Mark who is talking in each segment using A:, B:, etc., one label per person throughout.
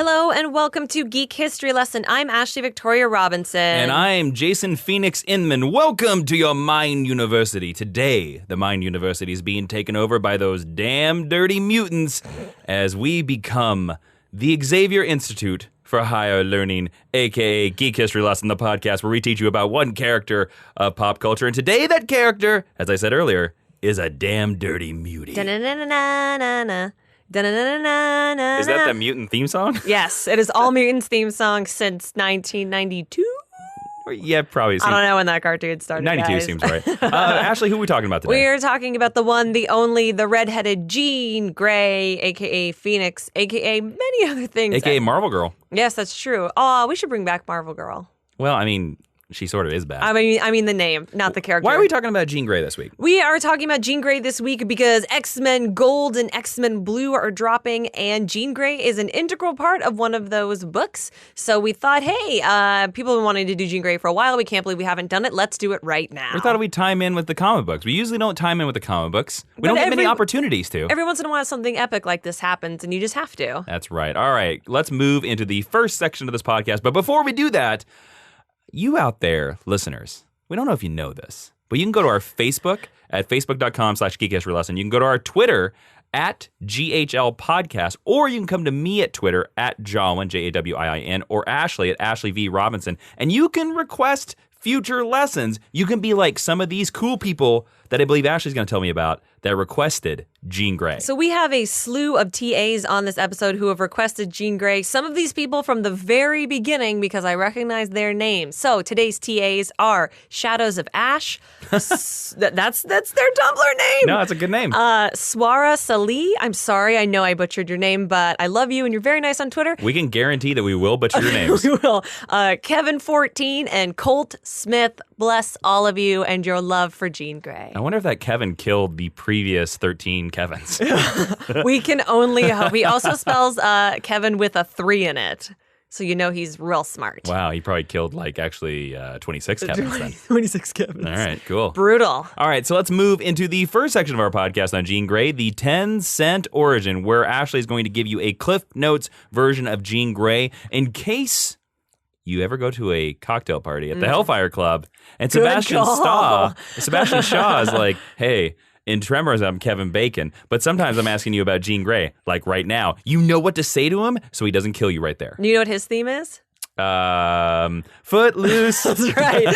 A: Hello and welcome to Geek History Lesson. I'm Ashley Victoria Robinson.
B: And I'm Jason Phoenix Inman. Welcome to your Mind University. Today, the Mind University is being taken over by those damn dirty mutants as we become the Xavier Institute for Higher Learning, a.k.a. Geek History Lesson, the podcast where we teach you about one character of pop culture. And today, that character, as I said earlier, is a damn dirty mutie.
A: Da-na-na-na-na-na.
B: Is that the mutant theme song?
A: Yes, it is All Mutants theme song since 1992.
B: Yeah, probably.
A: I don't know when that cartoon started,
B: 92
A: guys.
B: seems right. Ashley, who are we talking about today?
A: We're talking about the one, the only, the redheaded Jean Grey, a.k.a. Phoenix, a.k.a. many other things.
B: A.k.a. Marvel Girl.
A: Yes, that's true. Oh, we should bring back Marvel Girl.
B: Well, I mean, she sort of is back.
A: I mean the name, not the character.
B: Why are we talking about Jean Grey this week?
A: We are talking about Jean Grey this week because X-Men Gold and X-Men Blue are dropping, and Jean Grey is an integral part of one of those books. So we thought, hey, people have been wanting to do Jean Grey for a while. We can't believe we haven't done it. Let's do it right now.
B: We thought we'd time in with the comic books. We usually don't time in with the comic books. We don't get many opportunities to.
A: Every once in a while, something epic like this happens, and you just have to.
B: That's right. All right, let's move into the first section of this podcast. But before we do that, you out there, listeners, we don't know if you know this, but you can go to our Facebook at facebook.com/geekhistorylesson. You can go to our Twitter at GHL Podcast, or you can come to me at Twitter at Jawiin, Jawiin, or Ashley at Ashley V. Robinson, and you can request future lessons. You can be like some of these cool people that I believe Ashley's going to tell me about that requested Jean Grey.
A: So we have a slew of TAs on this episode who have requested Jean Grey. Some of these people from the very beginning because I recognize their names. So today's TAs are Shadows of Ash. That's their Tumblr name.
B: No, that's a good name.
A: Swara Salih. I'm sorry, I know I butchered your name, but I love you and you're very nice on Twitter.
B: We can guarantee that we will butcher your names.
A: We will. Kevin14 and Colt Smith. Bless all of you and your love for Jean Grey.
B: I wonder if that Kevin killed the previous 13 Kevins.
A: We can only hope. He also spells Kevin with a 3 in it. So you know he's real smart.
B: Wow, he probably killed 26 Kevins then.
A: 26 Kevins.
B: All right, cool.
A: Brutal.
B: All right, so let's move into the first section of our podcast on Jean Grey, the 10-cent origin, where Ashley is going to give you a Cliff Notes version of Jean Grey in case you ever go to a cocktail party at the Hellfire Club and Sebastian Shaw is like, hey, in Tremors, I'm Kevin Bacon, but sometimes I'm asking you about Jean Grey, like right now. You know what to say to him so he doesn't kill you right there.
A: You know what his theme is?
B: Footloose.
A: That's right.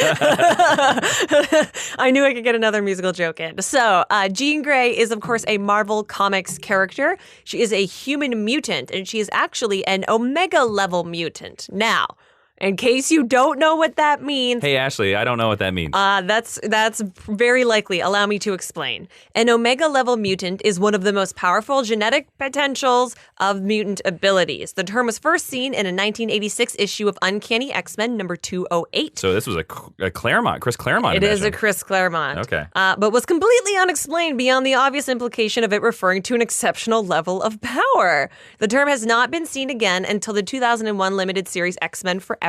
A: I knew I could get another musical joke in. So, Jean Grey is, of course, a Marvel Comics character. She is a human mutant, and she is actually an Omega-level mutant. Now, in case you don't know what that means.
B: Hey, Ashley, I don't know what that means.
A: That's very likely. Allow me to explain. An Omega-level mutant is one of the most powerful genetic potentials of mutant abilities. The term was first seen in a 1986 issue of Uncanny X-Men number 208.
B: So this was a Claremont, Chris Claremont
A: It
B: invention.
A: is a Chris Claremont.
B: Okay.
A: But was completely unexplained beyond the obvious implication of it referring to an exceptional level of power. The term has not been seen again until the 2001 limited series X-Men Forever.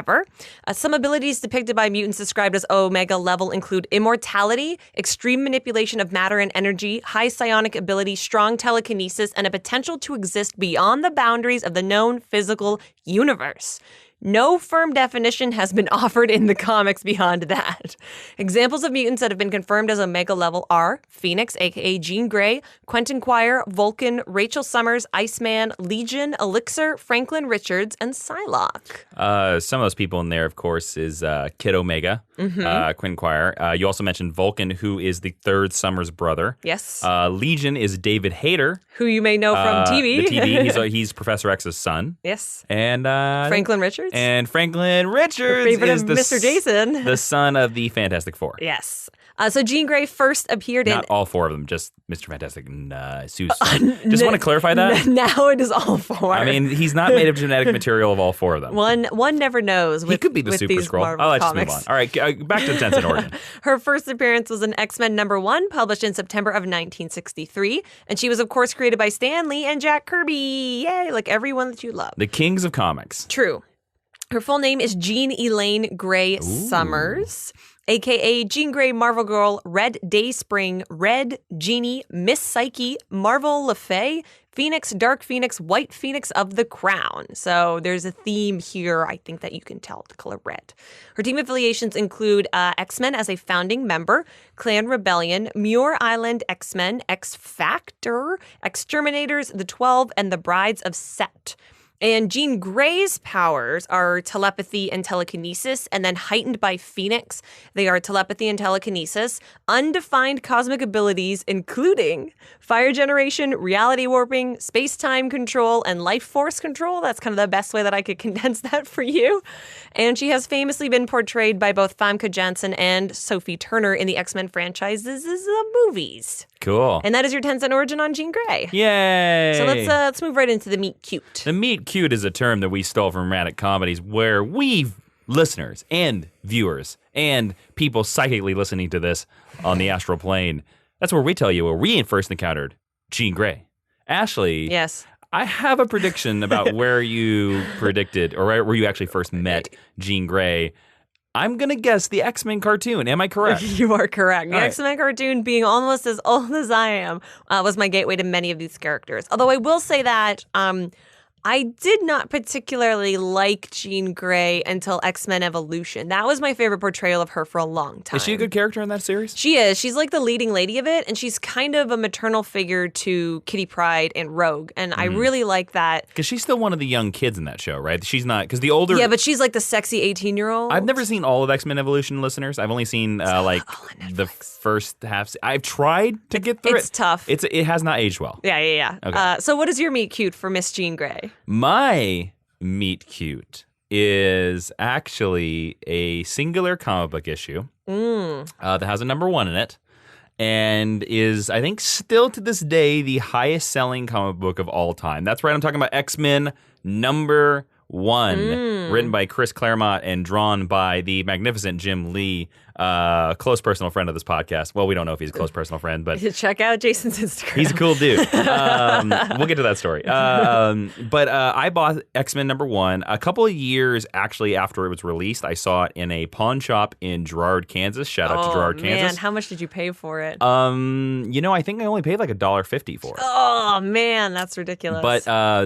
A: Some abilities depicted by mutants described as Omega level include immortality, extreme manipulation of matter and energy, high psionic ability, strong telekinesis, and a potential to exist beyond the boundaries of the known physical universe. No firm definition has been offered in the comics beyond that. Examples of mutants that have been confirmed as Omega level are Phoenix, aka Jean Grey, Quentin Quire, Vulcan, Rachel Summers, Iceman, Legion, Elixir, Franklin Richards, and Psylocke.
B: Some of those people in there, of course, is Kid Omega, Quentin Quire. You also mentioned Vulcan, who is the third Summers brother.
A: Yes.
B: Legion is David Hayter.
A: Who you may know from TV.
B: The TV. He's Professor X's son.
A: Yes.
B: And
A: Franklin Richards.
B: And Franklin Richards
A: favorite
B: is
A: of Mr. Jason.
B: the son of the Fantastic Four.
A: Yes. So Jean Grey first appeared
B: Not all four of them, just Mr. Fantastic and Sue. Just want to clarify that.
A: Now it is all four.
B: I mean, he's not made of genetic material of all four of them.
A: One never knows.
B: He could be the Super Skrull. I'll just move on. All right, back to the 10-cent origin.
A: Her first appearance was in X-Men number 1, published in September of 1963. And she was, of course, created by Stan Lee and Jack Kirby. Yay, like everyone that you love.
B: The kings of comics.
A: True. Her full name is Jean Elaine Grey Summers, a.k.a. Jean Grey, Marvel Girl, Red Dayspring, Red Genie, Miss Psyche, Marvel LaFay, Phoenix, Dark Phoenix, White Phoenix of the Crown. So there's a theme here, I think, that you can tell, the color red. Her team affiliations include X-Men as a founding member, Clan Rebellion, Muir Island X-Men, X-Factor, Exterminators, the 12, and the Brides of Set. And Jean Grey's powers are telepathy and telekinesis, and then heightened by Phoenix, they are telepathy and telekinesis, undefined cosmic abilities, including fire generation, reality warping, space-time control, and life force control. That's kind of the best way that I could condense that for you. And she has famously been portrayed by both Famke Janssen and Sophie Turner in the X-Men franchises' movies.
B: Cool.
A: And that is your 10-cent origin on Jean Grey.
B: Yay!
A: So let's move right into the meet cute.
B: The meet cute is a term that we stole from romantic comedies where we, listeners and viewers and people psychically listening to this on the astral plane, that's where we tell you where we first encountered Jean Grey. Ashley.
A: Yes.
B: I have a prediction about where you predicted or where you actually first met Jean Grey. I'm going to guess the X-Men cartoon. Am I correct?
A: You are correct. The
B: All right.
A: X-Men cartoon, being almost as old as I am, was my gateway to many of these characters. Although I will say that I did not particularly like Jean Grey until X-Men Evolution. That was my favorite portrayal of her for a long time.
B: Is she a good character in that series?
A: She is. She's like the leading lady of it, and she's kind of a maternal figure to Kitty Pryde and Rogue, and I really like that.
B: Because she's still one of the young kids in that show, right? She's not, because the older...
A: Yeah, but she's like the sexy 18-year-old.
B: I've never seen all of X-Men Evolution, listeners. I've only seen like the first half. I've tried to get through it.
A: It's tough.
B: It has not aged well.
A: Yeah.
B: Okay.
A: So what is your meet cute for Miss Jean Grey?
B: My meet cute is actually a singular comic book issue that has a number 1 in it and is, I think, still to this day the highest selling comic book of all time. That's right. I'm talking about X-Men number 1, written by Chris Claremont and drawn by the magnificent Jim Lee, close personal friend of this podcast. Well, we don't know if he's a close personal friend, but
A: Check out Jason's Instagram.
B: he's a cool dude. We'll get to that story. But I bought X-Men number 1 a couple of years actually after it was released. I saw it in a pawn shop in Girard, Kansas. Shout out to Girard,
A: man,
B: Kansas.
A: how much did you pay for it?
B: I think I only paid like $1.50 for it.
A: Oh man, that's ridiculous.
B: But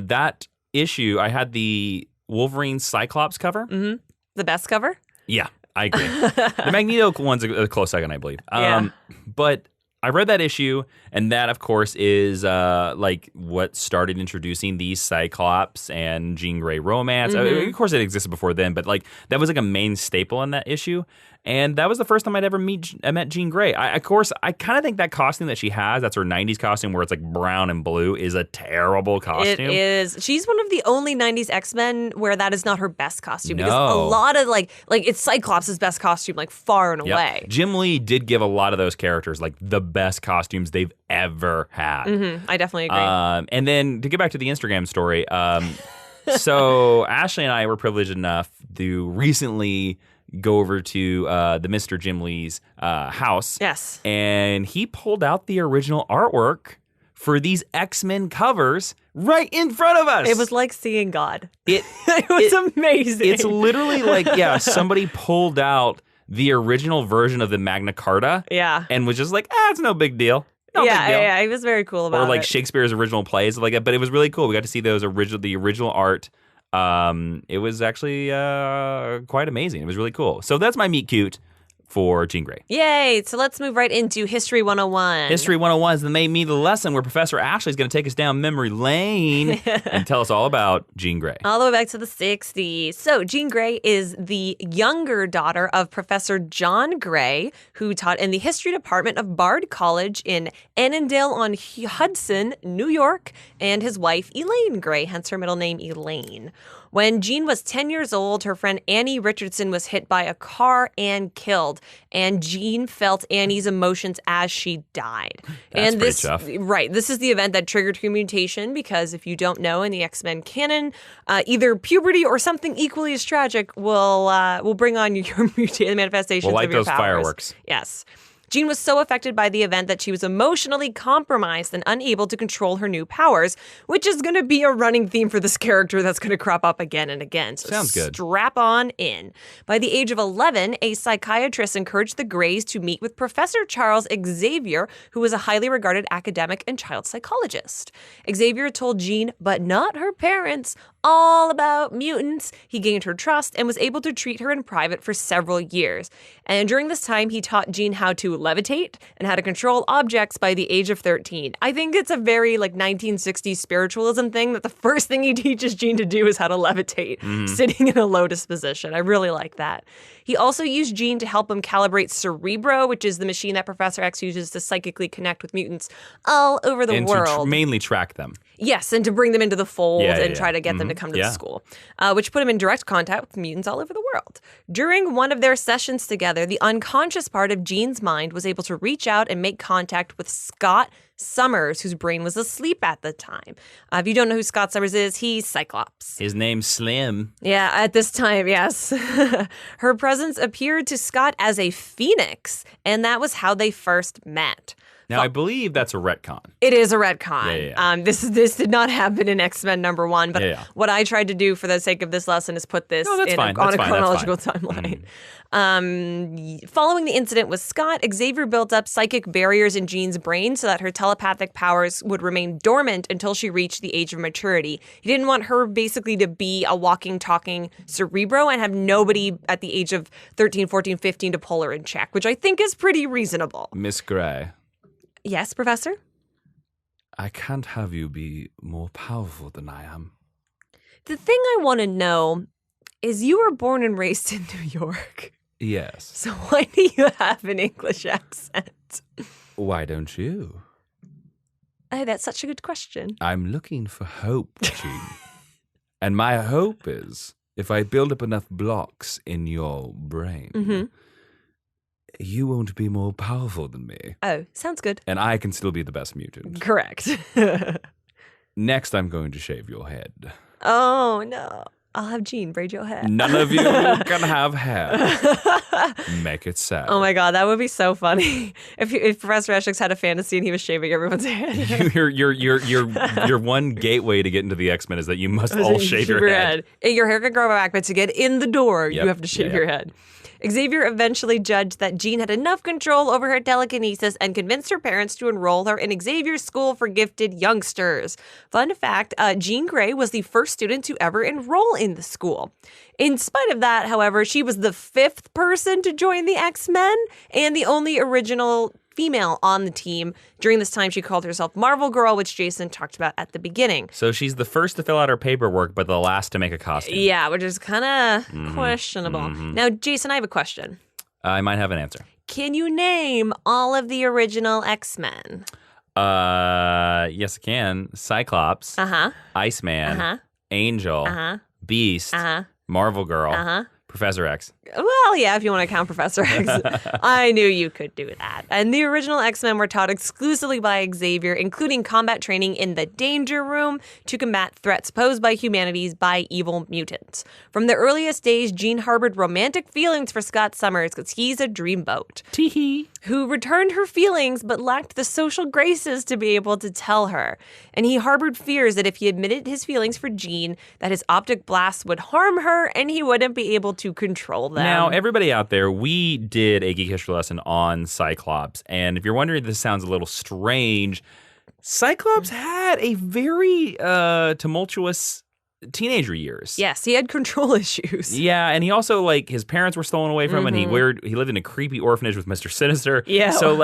B: that issue, I had the Wolverine Cyclops cover.
A: Mm-hmm. The best cover?
B: Yeah, I agree. The Magneto one's a close second, I believe.
A: Yeah.
B: But I read that issue, and that, of course, is like what started introducing the Cyclops and Jean Grey romance. Of course, it existed before then, but like that was like a main staple in that issue. And that was the first time I'd ever met Jean Grey. I kind of think that costume that she has, that's her 90s costume where it's like brown and blue, is a terrible costume.
A: It is. She's one of the only 90s X-Men where that is not her best costume.
B: No.
A: Because a lot of like it's Cyclops' best costume, like far and
B: Yep.
A: away.
B: Jim Lee did give a lot of those characters like the best costumes they've ever had.
A: I definitely agree.
B: And then to get back to the Instagram story, so Ashley and I were privileged enough to recently go over to the Mr. Jim Lee's house.
A: Yes.
B: And he pulled out the original artwork for these X-Men covers right in front of us.
A: It was like seeing God.
B: It
A: was amazing.
B: It's literally like, somebody pulled out the original version of the Magna Carta.
A: Yeah.
B: And was just like, it's no big deal. No big deal.
A: Yeah, he was very cool about it.
B: Or like Shakespeare's original plays like that. But it was really cool. We got to see the original art. It was actually quite amazing. It was really cool. So that's my meet cute for Jean Grey.
A: Yay! So let's move right into History 101.
B: History 101 is the Made Me the lesson where Professor Ashley is going to take us down memory lane and tell us all about Jean Grey.
A: All the way back to the 60s. So Jean Grey is the younger daughter of Professor John Grey, who taught in the history department of Bard College in Annandale-on-Hudson, New York, and his wife Elaine Grey, hence her middle name Elaine. When Jean was 10 years old, her friend Annie Richardson was hit by a car and killed. And Jean felt Annie's emotions as she died.
B: That's
A: and
B: pretty tough.
A: Right. This is the event that triggered her mutation because if you don't know, in the X-Men canon, either puberty or something equally as tragic will bring on your manifestations
B: Well, like
A: of your
B: those
A: powers.
B: fireworks.
A: Yes. Jean was so affected by the event that she was emotionally compromised and unable to control her new powers, which is going to be a running theme for this character that's going to crop up again and again. So
B: Sounds good.
A: Strap on in. By the age of 11, a psychiatrist encouraged the Greys to meet with Professor Charles Xavier, who was a highly regarded academic and child psychologist. Xavier told Jean, but not her parents, all about mutants. He gained her trust and was able to treat her in private for several years. And during this time, he taught Jean how to levitate and how to control objects by the age of 13. I think it's a very 1960s spiritualism thing that the first thing he teaches Jean to do is how to levitate, sitting in a lotus position. I really like that. He also used Jean to help him calibrate Cerebro, which is the machine that Professor X uses to psychically connect with mutants all over the world.
B: And to mainly track them.
A: Yes, and to bring them into the fold and try to get them to come to the
B: Yeah.
A: school, which put him in direct contact with mutants all over the world. During one of their sessions together, the unconscious part of Jean's mind was able to reach out and make contact with Scott Summers, whose brain was asleep at the time. If you don't know who Scott Summers is, he's Cyclops.
B: His name's Slim.
A: Yeah, at this time, yes. Her presence appeared to Scott as a phoenix, and that was how they first met.
B: Now, I believe that's a retcon.
A: It is a retcon.
B: Yeah.
A: This did not happen in X-Men #1, but what I tried to do for the sake of this lesson is put this on a chronological timeline. Following the incident with Scott, Xavier built up psychic barriers in Jean's brain so that her telepathic powers would remain dormant until she reached the age of maturity. He didn't want her basically to be a walking, talking Cerebro and have nobody at the age of 13, 14, 15 to pull her in check, which I think is pretty reasonable.
B: Miss Gray.
A: Yes, Professor?
B: I can't have you be more powerful than I am.
A: The thing I want to know is you were born and raised in New York.
B: Yes.
A: So why do you have an English accent?
B: Why don't you?
A: Oh, that's such a good question.
B: I'm looking for hope, Jean. And my hope is if I build up enough blocks in your brain, you won't be more powerful than me.
A: Oh, sounds good.
B: And I can still be the best mutant.
A: Correct.
B: Next, I'm going to shave your head.
A: Oh, no. I'll have Jean braid your hair.
B: None of you can have hair. Make it sad.
A: Oh my God, that would be so funny if Professor Essex had a fantasy and he was shaving everyone's head.
B: Your one gateway to get into the X-Men is that you must all shave your head.
A: Your hair can grow back, but to get in the door,
B: Yep.
A: you have to shave your head. Xavier eventually judged that Jean had enough control over her telekinesis and convinced her parents to enroll her in Xavier's School for Gifted Youngsters. Fun fact, Jean Grey was the first student to ever enroll in the school. In spite of that, however, she was the 5th person to join the X-Men and the only original female on the team. During this time, she called herself Marvel Girl, which Jason talked about at the beginning.
B: So she's the first to fill out her paperwork, but the last to make a costume.
A: Yeah, which is kind of questionable. Now, Jason, I have a question.
B: I might have an answer.
A: Can you name all of the original X-Men?
B: Yes, I can. Cyclops, Iceman, Angel, Beast, Marvel Girl, Professor X.
A: Well, yeah, if you want to count Professor X. I knew you could do that. And the original X-Men were taught exclusively by Xavier, including combat training in the Danger Room to combat threats posed by humanities by evil mutants. From the earliest days, Jean harbored romantic feelings for Scott Summers because he's a dreamboat.
B: Tee-hee.
A: Who returned her feelings but lacked the social graces to be able to tell her. And he harbored fears that if he admitted his feelings for Jean, that his optic blasts would harm her and he wouldn't be able to control them.
B: Now, everybody out there, we did a Geek History lesson on Cyclops, and if you're wondering if this sounds a little strange, Cyclops had a very tumultuous teenager years.
A: Yes, he had control issues.
B: Yeah, and he also, his parents were stolen away from him, and he lived in a creepy orphanage with Mr. Sinister.
A: Yeah.
B: So,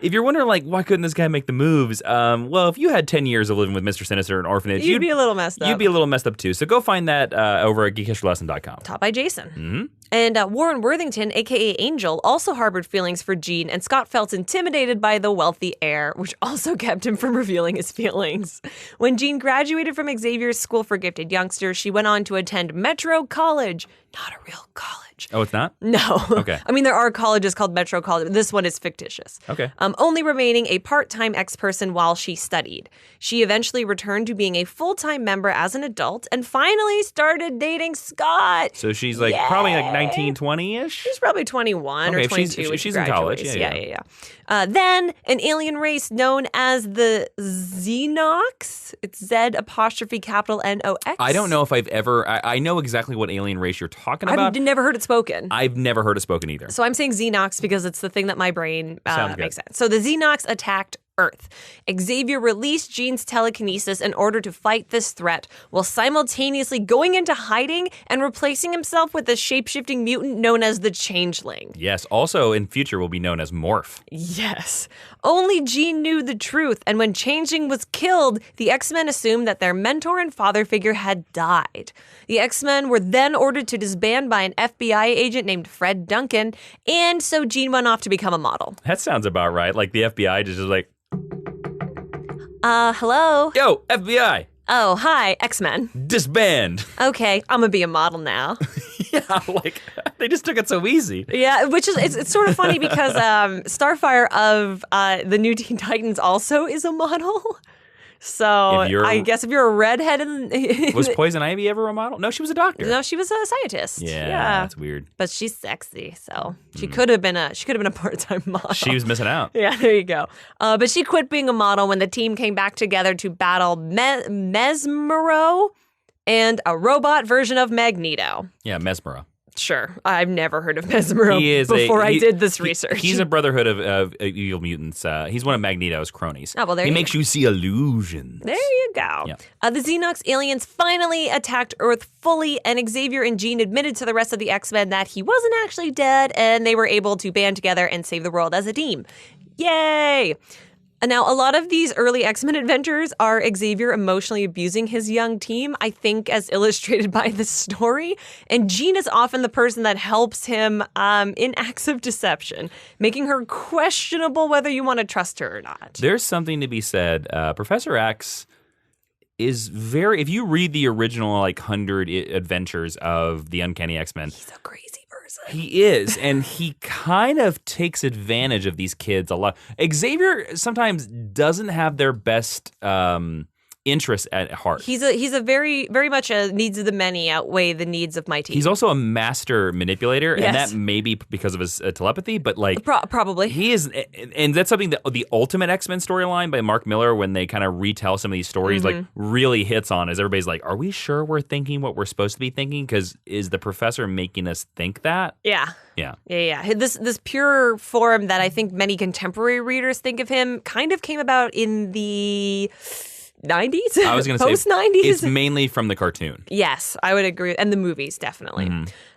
B: if you're wondering, why couldn't this guy make the moves? Well, if you had 10 years of living with Mr. Sinister in an orphanage,
A: you'd be a little messed up.
B: You'd be a little messed up, too. So go find that over at geekhistorylesson.com.
A: Taught by Jason. And Warren Worthington, a.k.a. Angel, also harbored feelings for Jean, and Scott felt intimidated by the wealthy heir, which also kept him from revealing his feelings. When Jean graduated from Xavier's School for Gifted Youngsters, she went on to attend Metro College. not a real college.
B: Oh, it's not?
A: No.
B: Okay.
A: I mean, there are colleges called Metro College. This one is fictitious.
B: Okay.
A: Only remaining a part-time ex-person while she studied. She eventually returned to being a full-time member as an adult and finally started dating Scott.
B: So she's like probably like 19, 20-ish?
A: She's probably 21 or 22.
B: She's in college. Yeah.
A: Then an alien race known as the Xenox. It's Z''N''O''X.
B: I don't know if I've ever... I know exactly what alien race you're talking about.
A: I've never heard it spoken.
B: I've never heard it spoken either.
A: So I'm saying Xenox because it's the thing that my brain makes sense. So the Xenox attacked Earth. Xavier released Jean's telekinesis in order to fight this threat while simultaneously going into hiding and replacing himself with a shape-shifting mutant known as the Changeling.
B: Yes, also in future will be known as Morph.
A: Yes. Only Jean knew the truth, and when Changeling was killed, the X-Men assumed that their mentor and father figure had died. The X-Men were then ordered to disband by an FBI agent named Fred Duncan, and so Jean went off to become a model.
B: That sounds about right. Like the FBI just is like,
A: hello?
B: yo, FBI,
A: Oh, hi, X-Men.
B: disband.
A: Okay, I'm gonna be a model now.
B: Yeah, like they just took it so easy.
A: Yeah, which is it's sort of funny because Starfire of the New Teen Titans also is a model. So I guess if you're a redhead,
B: Was Poison Ivy ever a model? No, she was a doctor.
A: No, she was a scientist.
B: Yeah, that's weird.
A: But she's sexy, so she could have been a part-time model.
B: She was missing out.
A: Yeah, there you go. But she quit being a model when the team came back together to battle Mesmero and a robot version of Magneto.
B: Yeah, Mesmero.
A: Sure. I've never heard of Mesmero before I did this research.
B: He's a brotherhood of evil mutants. He's one of Magneto's cronies.
A: Oh, well, there
B: he
A: you
B: makes you see illusions.
A: There you go.
B: Yeah.
A: The Xenox aliens finally attacked Earth fully, and Xavier and Jean admitted to the rest of the X-Men that he wasn't actually dead, and they were able to band together and save the world as a team. Yay! Now, a lot of these early X-Men adventures are Xavier emotionally abusing his young team, I think as illustrated by this story. And Jean is often the person that helps him in acts of deception, making her questionable whether you want to trust her or not.
B: There's something to be said. Professor X is very... If you read the original, 100 adventures of the Uncanny X-Men...
A: He's a crazy person.
B: He is, and he kind of takes advantage of these kids a lot. Xavier sometimes doesn't have their best interests at heart.
A: He's a very much a needs of the many outweigh the needs of my team.
B: He's also a master manipulator,
A: Yes.
B: and that may be because of his telepathy, but
A: probably.
B: he is, and that's something that the Ultimate X-Men storyline by Mark Miller, when they kind of retell some of these stories, really hits on, is everybody's like, are we sure we're thinking what we're supposed to be thinking? Because is the professor making us think that?
A: Yeah.
B: Yeah.
A: This pure form that I think many contemporary readers think of him kind of came about in the 90s?
B: I was going to say
A: post-90s?
B: It's mainly from the cartoon.
A: Yes, I would agree. And the movies, definitely.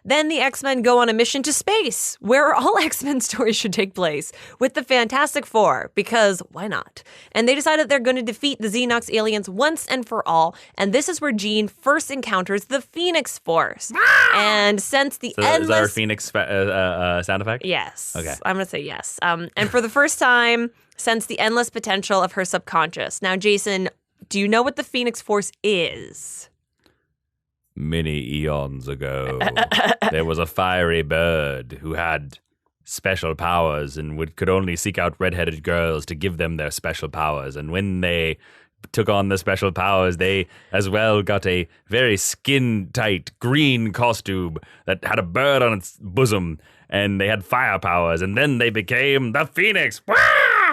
A: Then the X-Men go on a mission to space, where all X-Men stories should take place, with the Fantastic Four, because why not? And they decide that they're going to defeat the Xenox aliens once and for all, and this is where Jean first encounters the Phoenix Force. And since the endless...
B: Is that our Phoenix sound effect?
A: Yes.
B: Okay.
A: I'm going to say yes. And for the first time, sense the endless potential of her subconscious. Now, Jason, do you know what the Phoenix Force is?
B: Many eons ago, there was a fiery bird who had special powers and could only seek out redheaded girls to give them their special powers. And when they took on the special powers, they as well got a very skin-tight green costume that had a bird on its bosom, and they had fire powers, and then they became the Phoenix.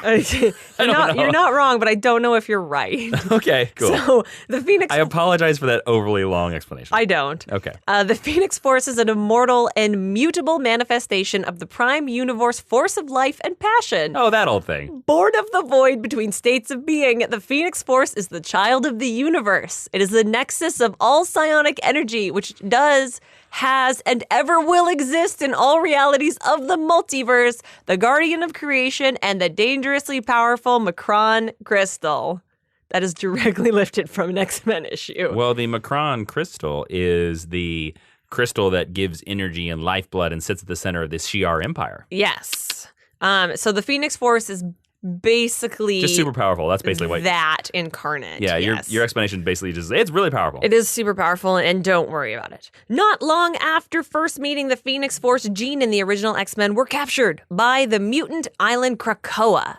A: You're not wrong, but I don't know if you're right.
B: Okay, cool.
A: So the Phoenix...
B: I apologize for that overly long explanation.
A: I don't.
B: Okay.
A: The Phoenix Force is an immortal and mutable manifestation of the prime universe force of life and passion.
B: Oh, that old thing.
A: Born of the void between states of being, the Phoenix Force is the child of the universe. It is the nexus of all psionic energy, which has, and ever will exist in all realities of the multiverse, the guardian of creation, and the dangerously powerful Macron crystal. That is directly lifted from an X-Men issue.
B: Well, the Macron crystal is the crystal that gives energy and lifeblood and sits at the center of the Shi'ar Empire.
A: Yes. So the Phoenix Force is basically
B: just super powerful. That's basically what
A: that incarnate.
B: Yeah,
A: yes.
B: your explanation basically just it's really powerful.
A: It is super powerful, and don't worry about it. Not long after first meeting the Phoenix Force, Jean and the original X-Men were captured by the mutant island Krakoa.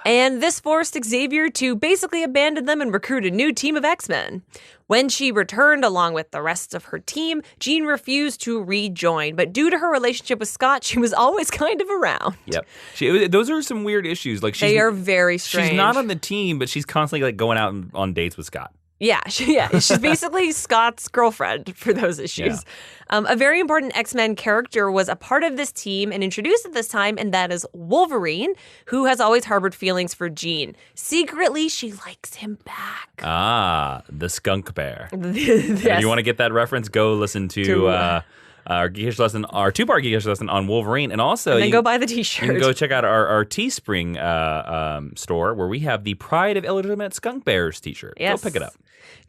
A: And this forced Xavier to basically abandon them and recruit a new team of X-Men. When she returned along with the rest of her team, Jean refused to rejoin, but due to her relationship with Scott, she was always kind of around.
B: Yep. Those are some weird issues. Like
A: they are very strange.
B: She's not on the team, but she's constantly like going out on dates with Scott.
A: Yeah, she's basically Scott's girlfriend for those issues. Yeah. A very important X-Men character was a part of this team and introduced at this time, and that is Wolverine, who has always harbored feelings for Jean. Secretly, she likes him back.
B: Ah, the skunk bear.
A: Yes.
B: If you want to get that reference, go listen to our Geekish lesson, our 2-part Geekish lesson on Wolverine, and also
A: then go buy the T-shirt.
B: You can go check out our Teespring store where we have the Pride of Illegitimate Skunk Bears T-shirt.
A: Yes.
B: Go pick it up.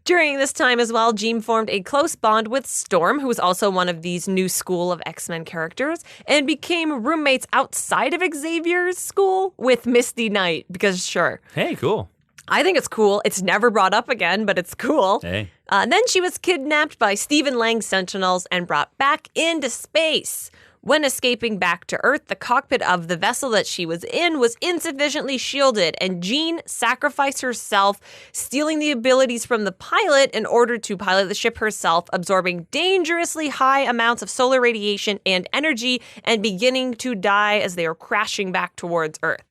A: During this time as well, Jean formed a close bond with Storm, who was also one of these new school of X-Men characters, and became roommates outside of Xavier's school with Misty Knight, because sure.
B: Hey, cool.
A: I think it's cool. It's never brought up again, but it's cool.
B: Hey.
A: Then she was kidnapped by Stephen Lang's Sentinels and brought back into space. When escaping back to Earth, the cockpit of the vessel that she was in was insufficiently shielded, and Jean sacrificed herself, stealing the abilities from the pilot in order to pilot the ship herself, absorbing dangerously high amounts of solar radiation and energy, and beginning to die as they were crashing back towards Earth.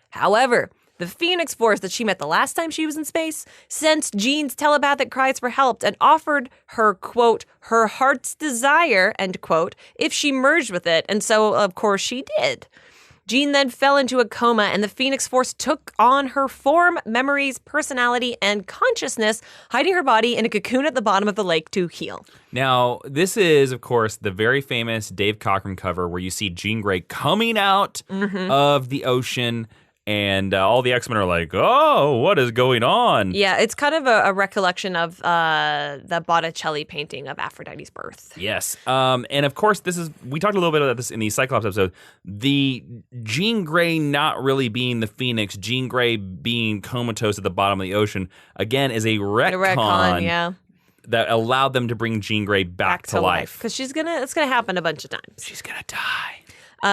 A: However, the Phoenix Force that she met the last time she was in space sensed Jean's telepathic cries for help and offered her, quote, her heart's desire, end quote, if she merged with it. And so, of course, she did. Jean then fell into a coma, and the Phoenix Force took on her form, memories, personality, and consciousness, hiding her body in a cocoon at the bottom of the lake to heal.
B: Now, this is, of course, the very famous Dave Cockrum cover where you see Jean Grey coming out of the ocean. And all the X-Men are like, oh, what is going on?
A: Yeah, it's kind of a recollection of the Botticelli painting of Aphrodite's birth.
B: Yes. And of course, we talked a little bit about this in the Cyclops episode. The Jean Grey not really being the Phoenix, Jean Grey being comatose at the bottom of the ocean, again, is a retcon
A: yeah.
B: that allowed them to bring Jean Grey back to life.
A: Because it's gonna happen a bunch of times.
B: She's gonna die.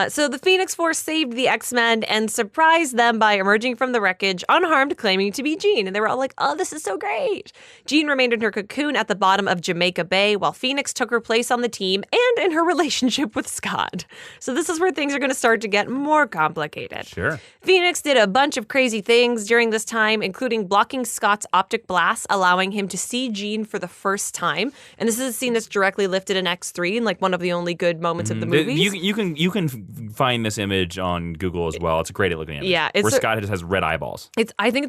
A: So the Phoenix Force saved the X-Men and surprised them by emerging from the wreckage unharmed, claiming to be Jean. And they were all like, oh, this is so great. Jean remained in her cocoon at the bottom of Jamaica Bay while Phoenix took her place on the team and in her relationship with Scott. So this is where things are going to start to get more complicated.
B: Sure.
A: Phoenix did a bunch of crazy things during this time, including blocking Scott's optic blast, allowing him to see Jean for the first time. And this is a scene that's directly lifted in X3 and like one of the only good moments of the movies.
B: You can find this image on Google as well. It's a great looking image.
A: Yeah,
B: where Scott just has red eyeballs.
A: I think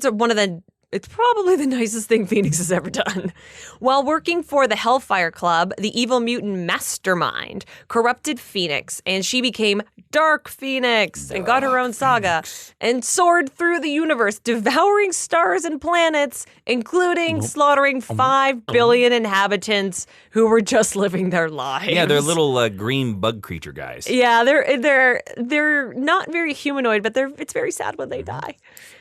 A: it's probably the nicest thing Phoenix has ever done. While working for the Hellfire Club, the evil mutant mastermind corrupted Phoenix, and she became Dark Phoenix and got her own saga and soared through the universe, devouring stars and planets, including slaughtering 5 billion inhabitants who were just living their lives.
B: Yeah, they're little green bug creature guys.
A: Yeah, they're not very humanoid, but it's very sad when they die.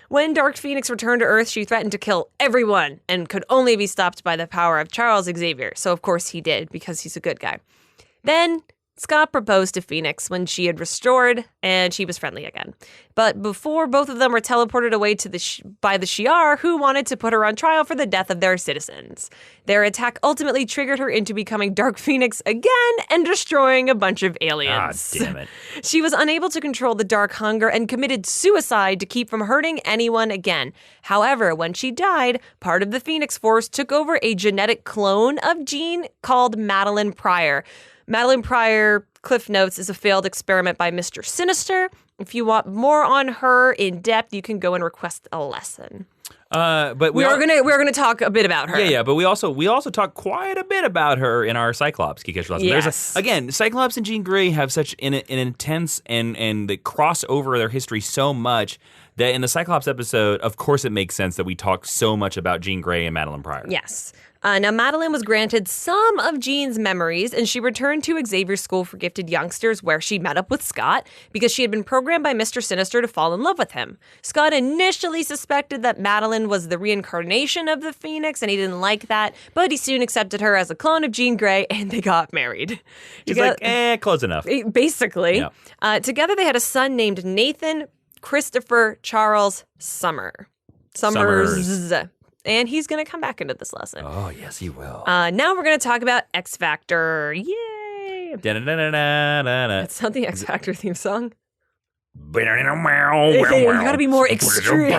A: When Dark Phoenix returned to Earth, she threatened to kill everyone and could only be stopped by the power of Charles Xavier. So, of course, he did because he's a good guy. Then Scott proposed to Phoenix when she had restored and she was friendly again. But before both of them were teleported away by the Shi'ar, who wanted to put her on trial for the death of their citizens. Their attack ultimately triggered her into becoming Dark Phoenix again and destroying a bunch of aliens.
B: Ah, damn it.
A: She was unable to control the dark hunger and committed suicide to keep from hurting anyone again. However, when she died, part of the Phoenix Force took over a genetic clone of Jean called Madeline Pryor. Madeline Pryor, Cliff Notes, is a failed experiment by Mr. Sinister. If you want more on her in depth, you can go and request a lesson.
B: But
A: we're gonna talk a bit about her.
B: Yeah, but we also talk quite a bit about her in our Cyclops Geekish lesson.
A: Yes.
B: Again, Cyclops and Jean Grey have such an intense and they cross over their history so much that in the Cyclops episode, of course it makes sense that we talk so much about Jean Grey and Madeline Pryor.
A: Yes. Now, Madeline was granted some of Jean's memories, and she returned to Xavier's School for Gifted Youngsters, where she met up with Scott because she had been programmed by Mr. Sinister to fall in love with him. Scott initially suspected that Madeline was the reincarnation of the Phoenix, and he didn't like that, but he soon accepted her as a clone of Jean Grey, and they got married.
B: He's like, close enough.
A: Basically.
B: Yeah.
A: Together, they had a son named Nathan Christopher Charles Summers. And he's going to come back into this lesson.
B: Oh, yes, he will.
A: Now we're going to talk about X Factor. Yay! It's not the X Factor theme song. You gotta be more extreme.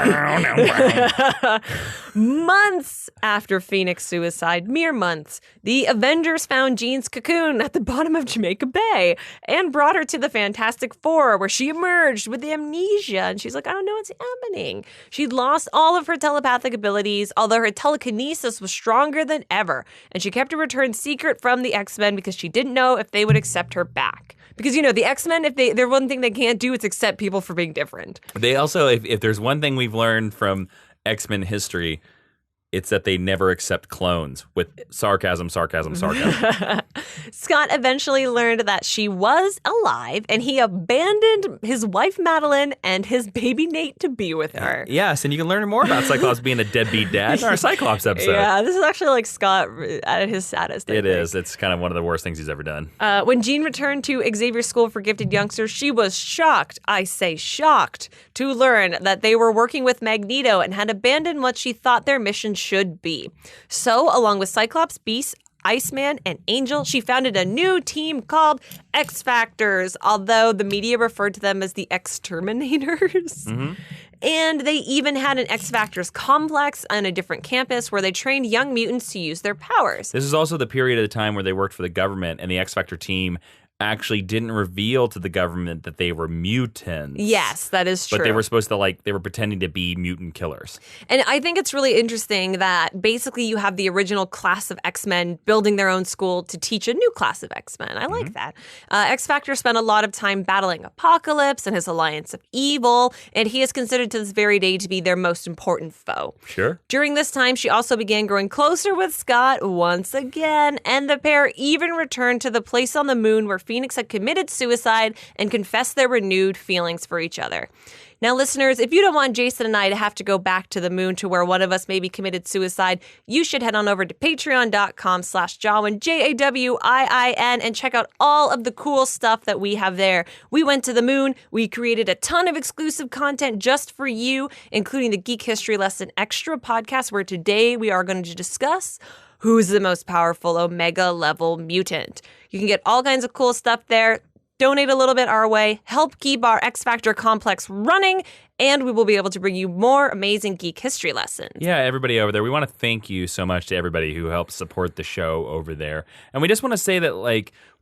A: Months after Phoenix suicide, mere months, the Avengers found Jean's cocoon at the bottom of Jamaica Bay and brought her to the Fantastic Four, where she emerged with amnesia. And she's like, I don't know what's happening. She'd lost all of her telepathic abilities, although her telekinesis was stronger than ever. And she kept her return secret from the X-Men because she didn't know if they would accept her back. Because, you know, the X-Men, if they're one thing they can't do, it's accept people for being different.
B: They also, if there's one thing we've learned from X-Men history, it's that they never accept clones with sarcasm.
A: Scott eventually learned that she was alive, and he abandoned his wife, Madeline, and his baby, Nate, to be with her.
B: Yes, and you can learn more about Cyclops being a deadbeat dad in our Cyclops episode.
A: Yeah, this is actually like Scott at his saddest.
B: It is. It's kind of one of the worst things he's ever done.
A: When Jean returned to Xavier's School for Gifted Youngsters, she was shocked, I say shocked, to learn that they were working with Magneto and had abandoned what she thought their mission should be. So, along with Cyclops, Beast, Iceman, and Angel, she founded a new team called X Factors, although the media referred to them as the Exterminators. Mm-hmm. And they even had an X Factors complex on a different campus where they trained young mutants to use their powers.
B: This is also the period of the time where they worked for the government, and the X Factor team actually didn't reveal to the government that they were mutants.
A: Yes, that is true.
B: But they were supposed to, they were pretending to be mutant killers.
A: And I think it's really interesting that basically you have the original class of X-Men building their own school to teach a new class of X-Men. I like that. X-Factor spent a lot of time battling Apocalypse and his alliance of evil, and he is considered to this very day to be their most important foe.
B: Sure.
A: During this time, she also began growing closer with Scott once again, and the pair even returned to the place on the moon where Phoenix had committed suicide and confessed their renewed feelings for each other. Now, listeners, if you don't want Jason and I to have to go back to the moon to where one of us maybe committed suicide, you should head on over to patreon.com/Jawiin, Jawiin, and check out all of the cool stuff that we have there. We went to the moon. We created a ton of exclusive content just for you, including the Geek History Lesson Extra podcast, where today we are going to discuss who's the most powerful Omega level mutant. You can get all kinds of cool stuff there. Donate a little bit our way. Help keep our X Factor complex running. And we will be able to bring you more amazing geek history lessons.
B: Yeah, everybody over there. We want to thank you so much to everybody who helps support the show over there. And we just want to say that,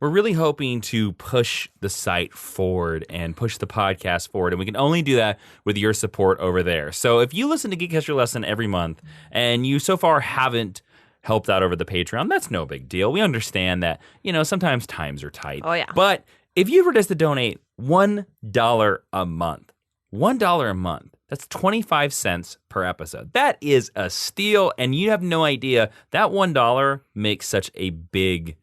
B: we're really hoping to push the site forward and push the podcast forward. And we can only do that with your support over there. So if you listen to Geek History Lesson every month and you so far haven't helped out over the Patreon, that's no big deal. We understand that, sometimes times are tight.
A: Oh, yeah.
B: But if you were just to donate $1 a month, $1 a month, that's 25 cents per episode. That is a steal, and you have no idea that $1 makes such a big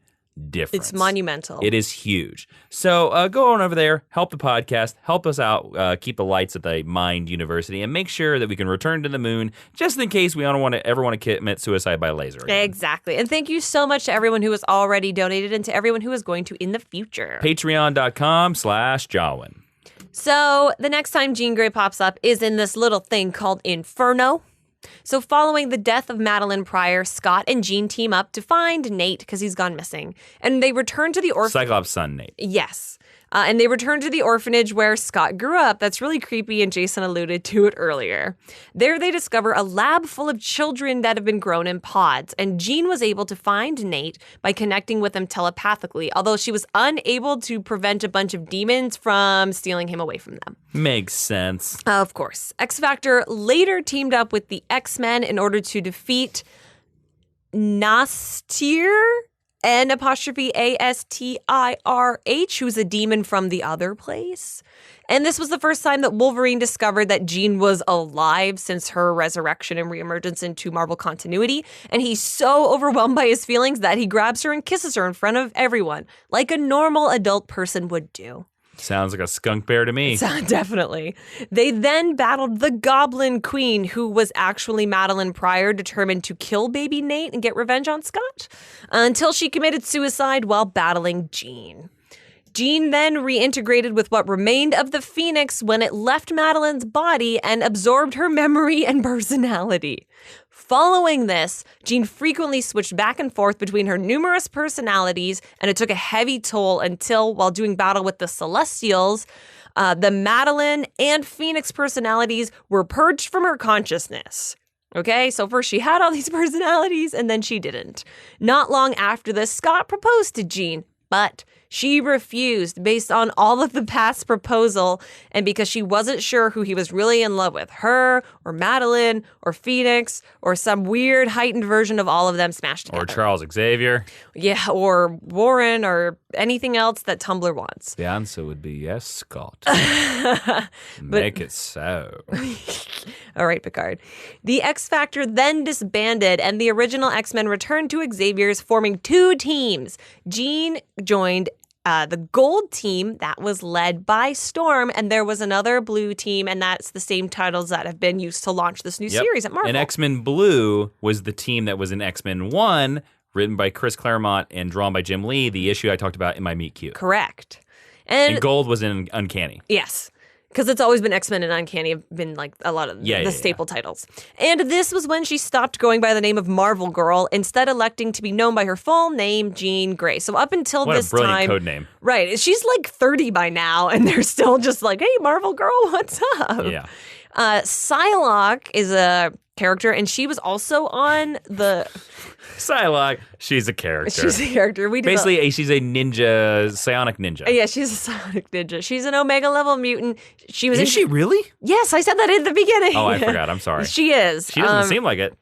B: difference.
A: It's monumental.
B: It is huge. So go on over there, help the podcast, help us out, keep the lights at the Mind University, and make sure that we can return to the moon just in case we don't ever want to commit suicide by laser again.
A: Exactly. And thank you so much to everyone who has already donated and to everyone who is going to in the future.
B: Patreon.com/Jawiin.
A: So the next time Jean Grey pops up is in this little thing called Inferno. So following the death of Madeline Pryor, Scott and Jean team up to find Nate because he's gone missing. And they return to the orphanage.
B: Cyclops' son, Nate.
A: Yes. And they return to the orphanage where Scott grew up. That's really creepy, and Jason alluded to it earlier. There they discover a lab full of children that have been grown in pods, and Jean was able to find Nate by connecting with him telepathically, although she was unable to prevent a bunch of demons from stealing him away from them.
B: Makes sense.
A: Of course. X-Factor later teamed up with the X-Men in order to defeat Nastir, N''Astrih, who's a demon from the other place. And this was the first time that Wolverine discovered that Jean was alive since her resurrection and reemergence into Marvel continuity. And he's so overwhelmed by his feelings that he grabs her and kisses her in front of everyone, like a normal adult person would do.
B: Sounds like a skunk bear to me.
A: Definitely. They then battled the Goblin Queen, who was actually Madeline Pryor, determined to kill baby Nate and get revenge on Scott, until she committed suicide while battling Jean. Jean then reintegrated with what remained of the Phoenix when it left Madeline's body and absorbed her memory and personality. Following this, Jean frequently switched back and forth between her numerous personalities, and it took a heavy toll until, while doing battle with the Celestials, the Madeline and Phoenix personalities were purged from her consciousness. Okay, so first she had all these personalities, and then she didn't. Not long after this, Scott proposed to Jean, but she refused based on all of the past proposal and because she wasn't sure who he was really in love with, her or Madeline or Phoenix or some weird heightened version of all of them smashed together.
B: Or Charles Xavier.
A: Yeah, or Warren or anything else that Tumblr wants.
B: The answer would be yes, Scott. Make it so.
A: All right, Picard. The X Factor then disbanded and the original X-Men returned to Xavier's, forming two teams. Jean joined the gold team that was led by Storm, and there was another blue team, and that's the same titles that have been used to launch this new series at Marvel.
B: And X-Men Blue was the team that was in X-Men 1, written by Chris Claremont and drawn by Jim Lee, the issue I talked about in my Meet Cute.
A: Correct.
B: And Gold was in Uncanny.
A: Yes. Because it's always been X-Men and Uncanny have been like a lot of the staple titles. And this was when she stopped going by the name of Marvel Girl, instead electing to be known by her full name, Jean Grey. So up until this time...
B: What a brilliant code name.
A: Right. She's like 30 by now, and they're still just like, hey, Marvel Girl, what's up?
B: Yeah.
A: Psylocke is a character, and she was also on the...
B: Psylocke, she's a character.
A: She's a character.
B: Basically, she's a ninja, psionic ninja.
A: Yeah, she's a psionic ninja. She's an Omega level mutant.
B: Is she really?
A: Yes, I said that in the beginning.
B: Oh, I forgot. I'm sorry.
A: She is.
B: She doesn't seem like it.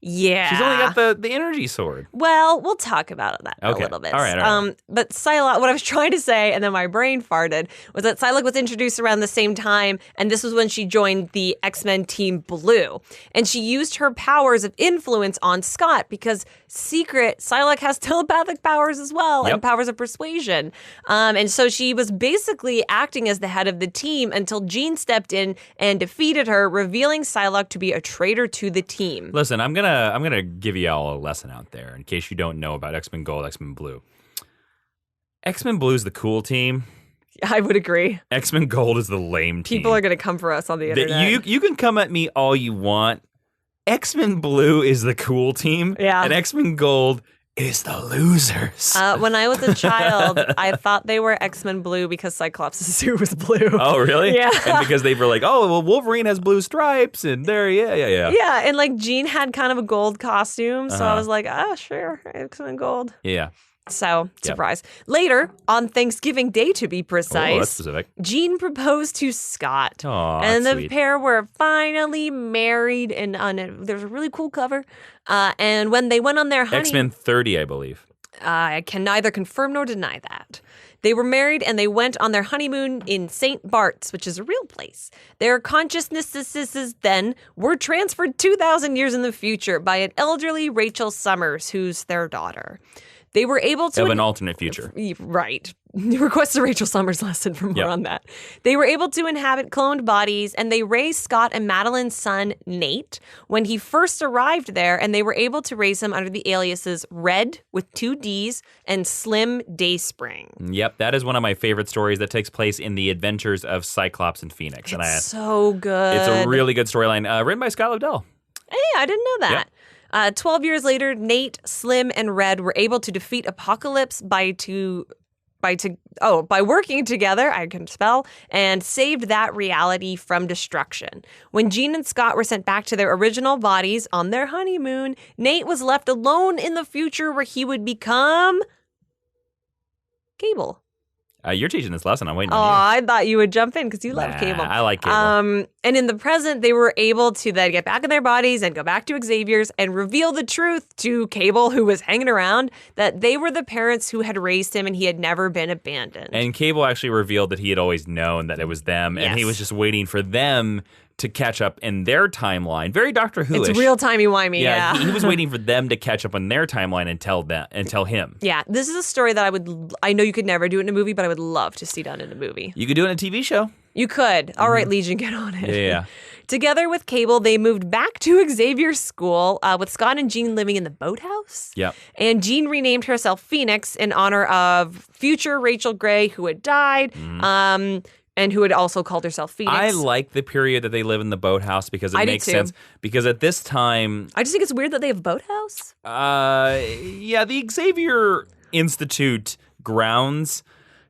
A: Yeah.
B: She's only got the energy sword.
A: Well, we'll talk about that a little bit.
B: All right.
A: But Psylocke, what I was trying to say, and then my brain farted, was that Psylocke was introduced around the same time, and this was when she joined the X-Men Team Blue. And she used her powers of influence on Scott because Psylocke has telepathic powers as well, and powers of persuasion. And so she was basically acting as the head of the team until Jean stepped in and defeated her, revealing Psylocke to be a traitor to the team.
B: Listen, I'm gonna give you all a lesson out there in case you don't know about X-Men Gold, X-Men Blue. X-Men Blue is the cool team.
A: I would agree.
B: X-Men Gold is the lame team.
A: People are going to come for us on the internet.
B: You can come at me all you want. X-Men Blue is the cool team.
A: Yeah.
B: And X-Men Gold is the losers.
A: When I was a child, I thought they were X-Men Blue because Cyclops' suit was blue.
B: Oh, really?
A: Yeah.
B: And because they were like, oh, well, Wolverine has blue stripes, and yeah.
A: Yeah, and like Jean had kind of a gold costume, so I was like, oh, sure, X-Men Gold.
B: Yeah.
A: So, surprise. Later, on Thanksgiving Day to be precise,
B: that's specific.
A: Jean proposed to Scott.
B: Aw,
A: and the
B: sweet.
A: pair were finally married, and there's a really cool cover. And when they went on their honeymoon...
B: X-Men 30, I believe.
A: I can neither confirm nor deny that. They were married and they went on their honeymoon in St. Bart's, which is a real place. Their consciousnesses then were transferred 2,000 years in the future by an elderly Rachel Summers, who's their daughter. They were able to...
B: Of an alternate future.
A: Right. Request a Rachel Summers lesson for more on that. They were able to inhabit cloned bodies, and they raised Scott and Madeline's son, Nate, when he first arrived there, and they were able to raise him under the aliases Red, with 2 Ds, and Slim Dayspring.
B: Yep, that is one of my favorite stories that takes place in the adventures of Cyclops and Phoenix.
A: It's so good.
B: It's a really good storyline, written by Scott Lobdell.
A: Hey, I didn't know that.
B: Yep.
A: 12 years later, Nate, Slim, and Red were able to defeat Apocalypse by working together, I can spell, and saved that reality from destruction. When Jean and Scott were sent back to their original bodies on their honeymoon, Nate was left alone in the future where he would become Cable.
B: You're teaching this lesson. I'm waiting
A: Oh,
B: on
A: I thought you would jump in because you love
B: Nah,
A: Cable.
B: I like Cable.
A: And in the present, they were able to then get back in their bodies and go back to Xavier's and reveal the truth to Cable, who was hanging around, that they were the parents who had raised him and he had never been abandoned.
B: And Cable actually revealed that he had always known that it was them, and he was just waiting for them to catch up in their timeline. Very Doctor Who-ish.
A: It's real timey-wimey, yeah.
B: He was waiting for them to catch up on their timeline and tell him.
A: Yeah, this is a story that I know you could never do it in a movie, but I would love to see done in a movie.
B: You could do it in a TV show.
A: You could. All right, Legion, get on it.
B: Yeah.
A: Together with Cable, they moved back to Xavier's school with Scott and Jean living in the boathouse.
B: Yep.
A: And Jean renamed herself Phoenix in honor of future Rachel Gray, who had died. And who had also called herself Phoenix.
B: I like the period that they live in the boathouse because it makes sense. Because at this time...
A: I just think it's weird that they have a boathouse.
B: Yeah, the Xavier Institute grounds...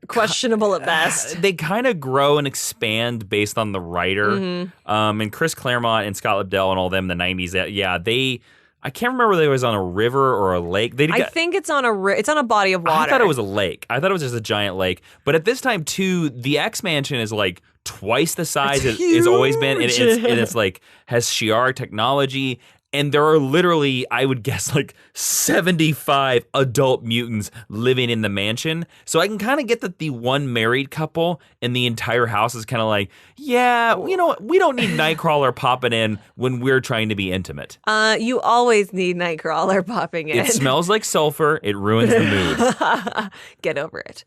A: Questionable at best.
B: They kind of grow and expand based on the writer. And Chris Claremont and Scott Lobdell and all them in the 90s, I can't remember whether it was on a river or a lake.
A: I think it's on a body of water.
B: I thought it was a lake. I thought it was just a giant lake. But at this time, too, the X Mansion is like twice the size it's always been. And it's like has Shi'ar technology. And there are literally, I would guess, like 75 adult mutants living in the mansion. So I can kind of get that the one married couple in the entire house is kind of like, yeah, you know what? We don't need Nightcrawler popping in when we're trying to be intimate.
A: You always need Nightcrawler popping in.
B: It smells like sulfur. It ruins the mood.
A: Get over it.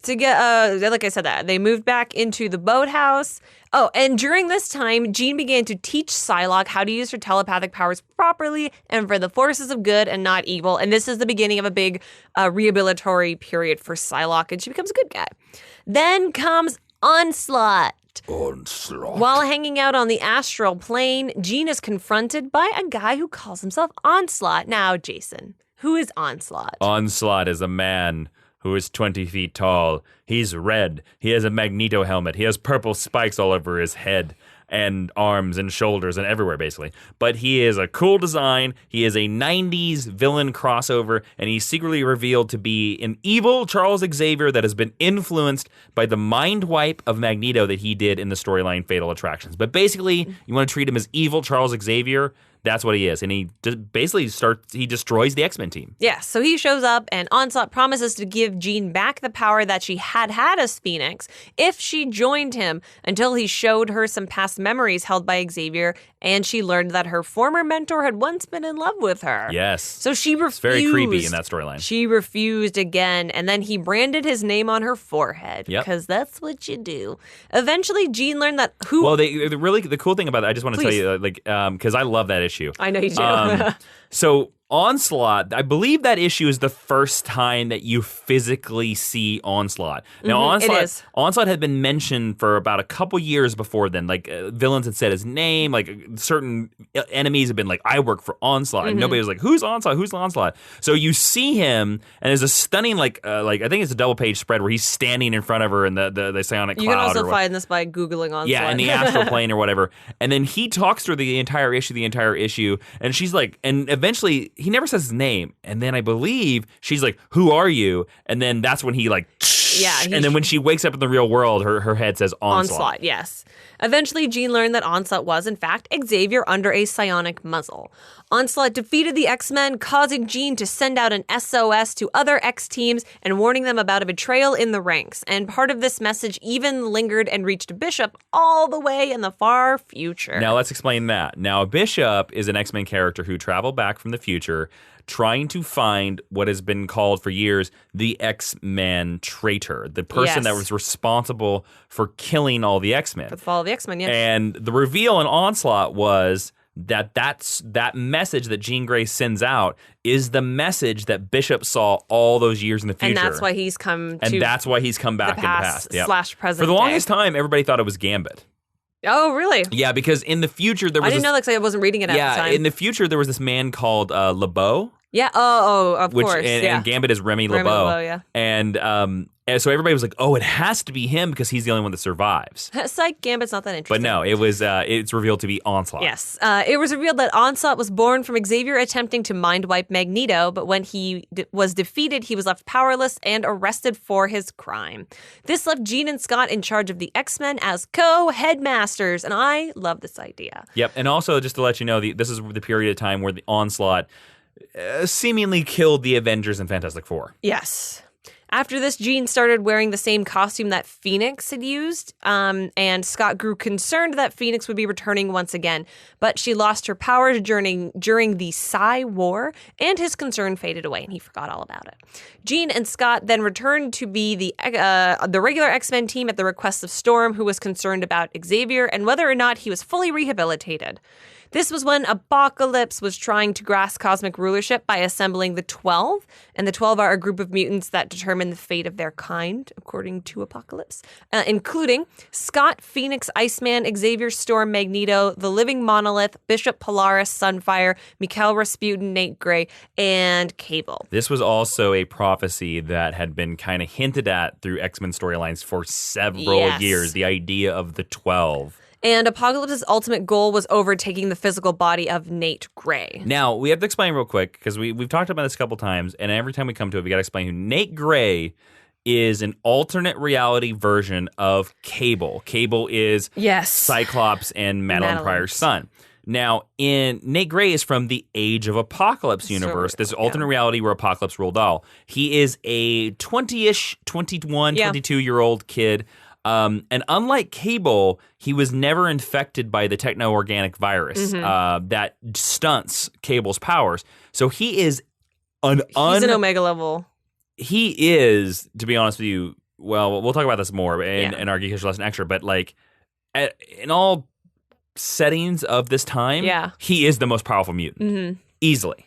A: Like I said, that they moved back into the boathouse. Oh, and during this time, Jean began to teach Psylocke how to use her telepathic powers properly and for the forces of good and not evil. And this is the beginning of a big rehabilitatory period for Psylocke, and she becomes a good guy. Then comes Onslaught. While hanging out on the astral plane, Jean is confronted by a guy who calls himself Onslaught. Now, Jason, who is Onslaught?
B: Onslaught is a man who is 20 feet tall. He's red. He has a Magneto helmet. He has purple spikes all over his head and arms and shoulders and everywhere, basically. But he is a cool design. He is a 90s villain crossover, and he's secretly revealed to be an evil Charles Xavier that has been influenced by the mind wipe of Magneto that he did in the storyline Fatal Attractions. But basically, you want to treat him as evil Charles Xavier. That's what he is. And he basically he destroys the X-Men team.
A: Yeah, so he shows up and Onslaught promises to give Jean back the power that she had as Phoenix if she joined him, until he showed her some past memories held by Xavier, and she learned that her former mentor had once been in love with her.
B: Yes.
A: So she refused.
B: It's very creepy in that storyline.
A: She refused again, and then he branded his name on her forehead.
B: Yep.
A: Because that's what you do. Eventually, Jean learned that
B: Well, the cool thing about that, I just want to tell you, because I love that issue.
A: I know you do.
B: So Onslaught, I believe that issue is the first time that you physically see Onslaught. Now, Onslaught had been mentioned for about a couple years before then. Like, villains had said his name. Like, certain enemies had been like, I work for Onslaught. And nobody was like, who's Onslaught? Who's Onslaught? So you see him, and there's a stunning, I think it's a double-page spread where he's standing in front of her in the psionic cloud.
A: You can also find this by Googling Onslaught.
B: Yeah, in the astral plane or whatever. And then he talks to her the entire issue, and she's like, and eventually, he never says his name. And then I believe she's like, who are you? And then that's when he and then when she wakes up in the real world, her head says Onslaught.
A: Yes. Eventually, Jean learned that Onslaught was, in fact, Xavier under a psionic muzzle. Onslaught defeated the X-Men, causing Jean to send out an SOS to other X-teams and warning them about a betrayal in the ranks. And part of this message even lingered and reached Bishop all the way in the far future.
B: Now, let's explain that. Now, Bishop is an X-Men character who traveled back from the future trying to find what has been called for years the X-Men traitor, the person that was responsible for killing all the X-Men.
A: For the fall of the X-Men, yes.
B: And the reveal in Onslaught was that message that Jean Grey sends out is the message that Bishop saw all those years in the future.
A: And that's why he's come back in the past.
B: Yep.
A: / present
B: For the longest time, everybody thought it was Gambit.
A: Oh, really?
B: Yeah, because in the future there was
A: I didn't know that because I wasn't reading it at the time.
B: In the future there was this man called LeBeau.
A: Yeah. Of course.
B: And Gambit is Remy
A: Remy
B: LeBeau.
A: LeBeau, yeah.
B: And so everybody was like, "Oh, it has to be him because he's the only one that survives."
A: Psych, Gambit's not that interesting.
B: But no, it's revealed to be Onslaught.
A: Yes. It was revealed that Onslaught was born from Xavier attempting to mind wipe Magneto, but when he was defeated, he was left powerless and arrested for his crime. This left Jean and Scott in charge of the X-Men as co-headmasters, and I love this idea.
B: Yep. And also, just to let you know, this is the period of time where the Onslaught seemingly killed the Avengers and Fantastic Four.
A: Yes. After this, Jean started wearing the same costume that Phoenix had used, and Scott grew concerned that Phoenix would be returning once again. But she lost her powers during the Psi War, and his concern faded away, and he forgot all about it. Jean and Scott then returned to be the regular X-Men team at the request of Storm, who was concerned about Xavier and whether or not he was fully rehabilitated. This was when Apocalypse was trying to grasp cosmic rulership by assembling the 12, and the 12 are a group of mutants that determine the fate of their kind, according to Apocalypse, including Scott, Phoenix, Iceman, Xavier, Storm, Magneto, the Living Monolith, Bishop, Polaris, Sunfire, Mikhail Rasputin, Nate Gray, and Cable.
B: This was also a prophecy that had been kind of hinted at through X-Men storylines for several years, the idea of the 12.
A: And Apocalypse's ultimate goal was overtaking the physical body of Nate Gray.
B: Now, we have to explain real quick, because we've talked about this a couple times, and every time we come to it, we got to explain who Nate Gray is. An alternate reality version of Cable. Cable is Cyclops and Madeline Pryor's son. Now, Nate Gray is from the Age of Apocalypse universe, this alternate reality where Apocalypse ruled all. He is a 20-ish, 21, 22-year-old kid. And unlike Cable, he was never infected by the techno-organic virus that stunts Cable's powers. So he is he's
A: an Omega level.
B: He is, to be honest with you, well, we'll talk about this more in our Geek History Lesson Extra, but like in all settings of this time, he is the most powerful mutant. Easily.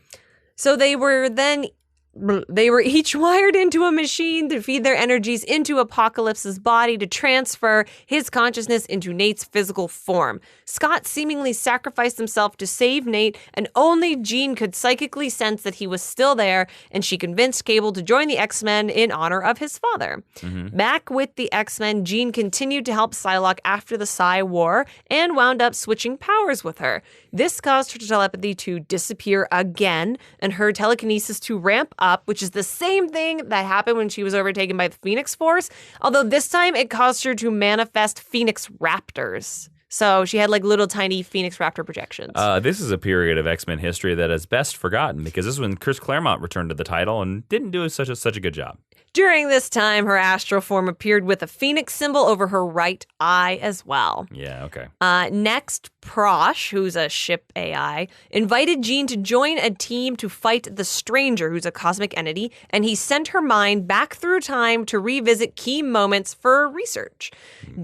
A: So they were each wired into a machine to feed their energies into Apocalypse's body to transfer his consciousness into Nate's physical form. Scott seemingly sacrificed himself to save Nate, and only Jean could psychically sense that he was still there, and she convinced Cable to join the X-Men in honor of his father. Back with the X-Men, Jean continued to help Psylocke after the Psi War and wound up switching powers with her. This caused her telepathy to disappear again and her telekinesis to ramp up, which is the same thing that happened when she was overtaken by the Phoenix Force, although this time it caused her to manifest Phoenix Raptors. So she had like little tiny Phoenix Raptor projections.
B: This is a period of X-Men history that is best forgotten because this is when Chris Claremont returned to the title and didn't do such a good job.
A: During this time, her astral form appeared with a phoenix symbol over her right eye as well.
B: Yeah, okay.
A: Next, Prosh, who's a ship AI, invited Jean to join a team to fight the Stranger, who's a cosmic entity, and he sent her mind back through time to revisit key moments for research.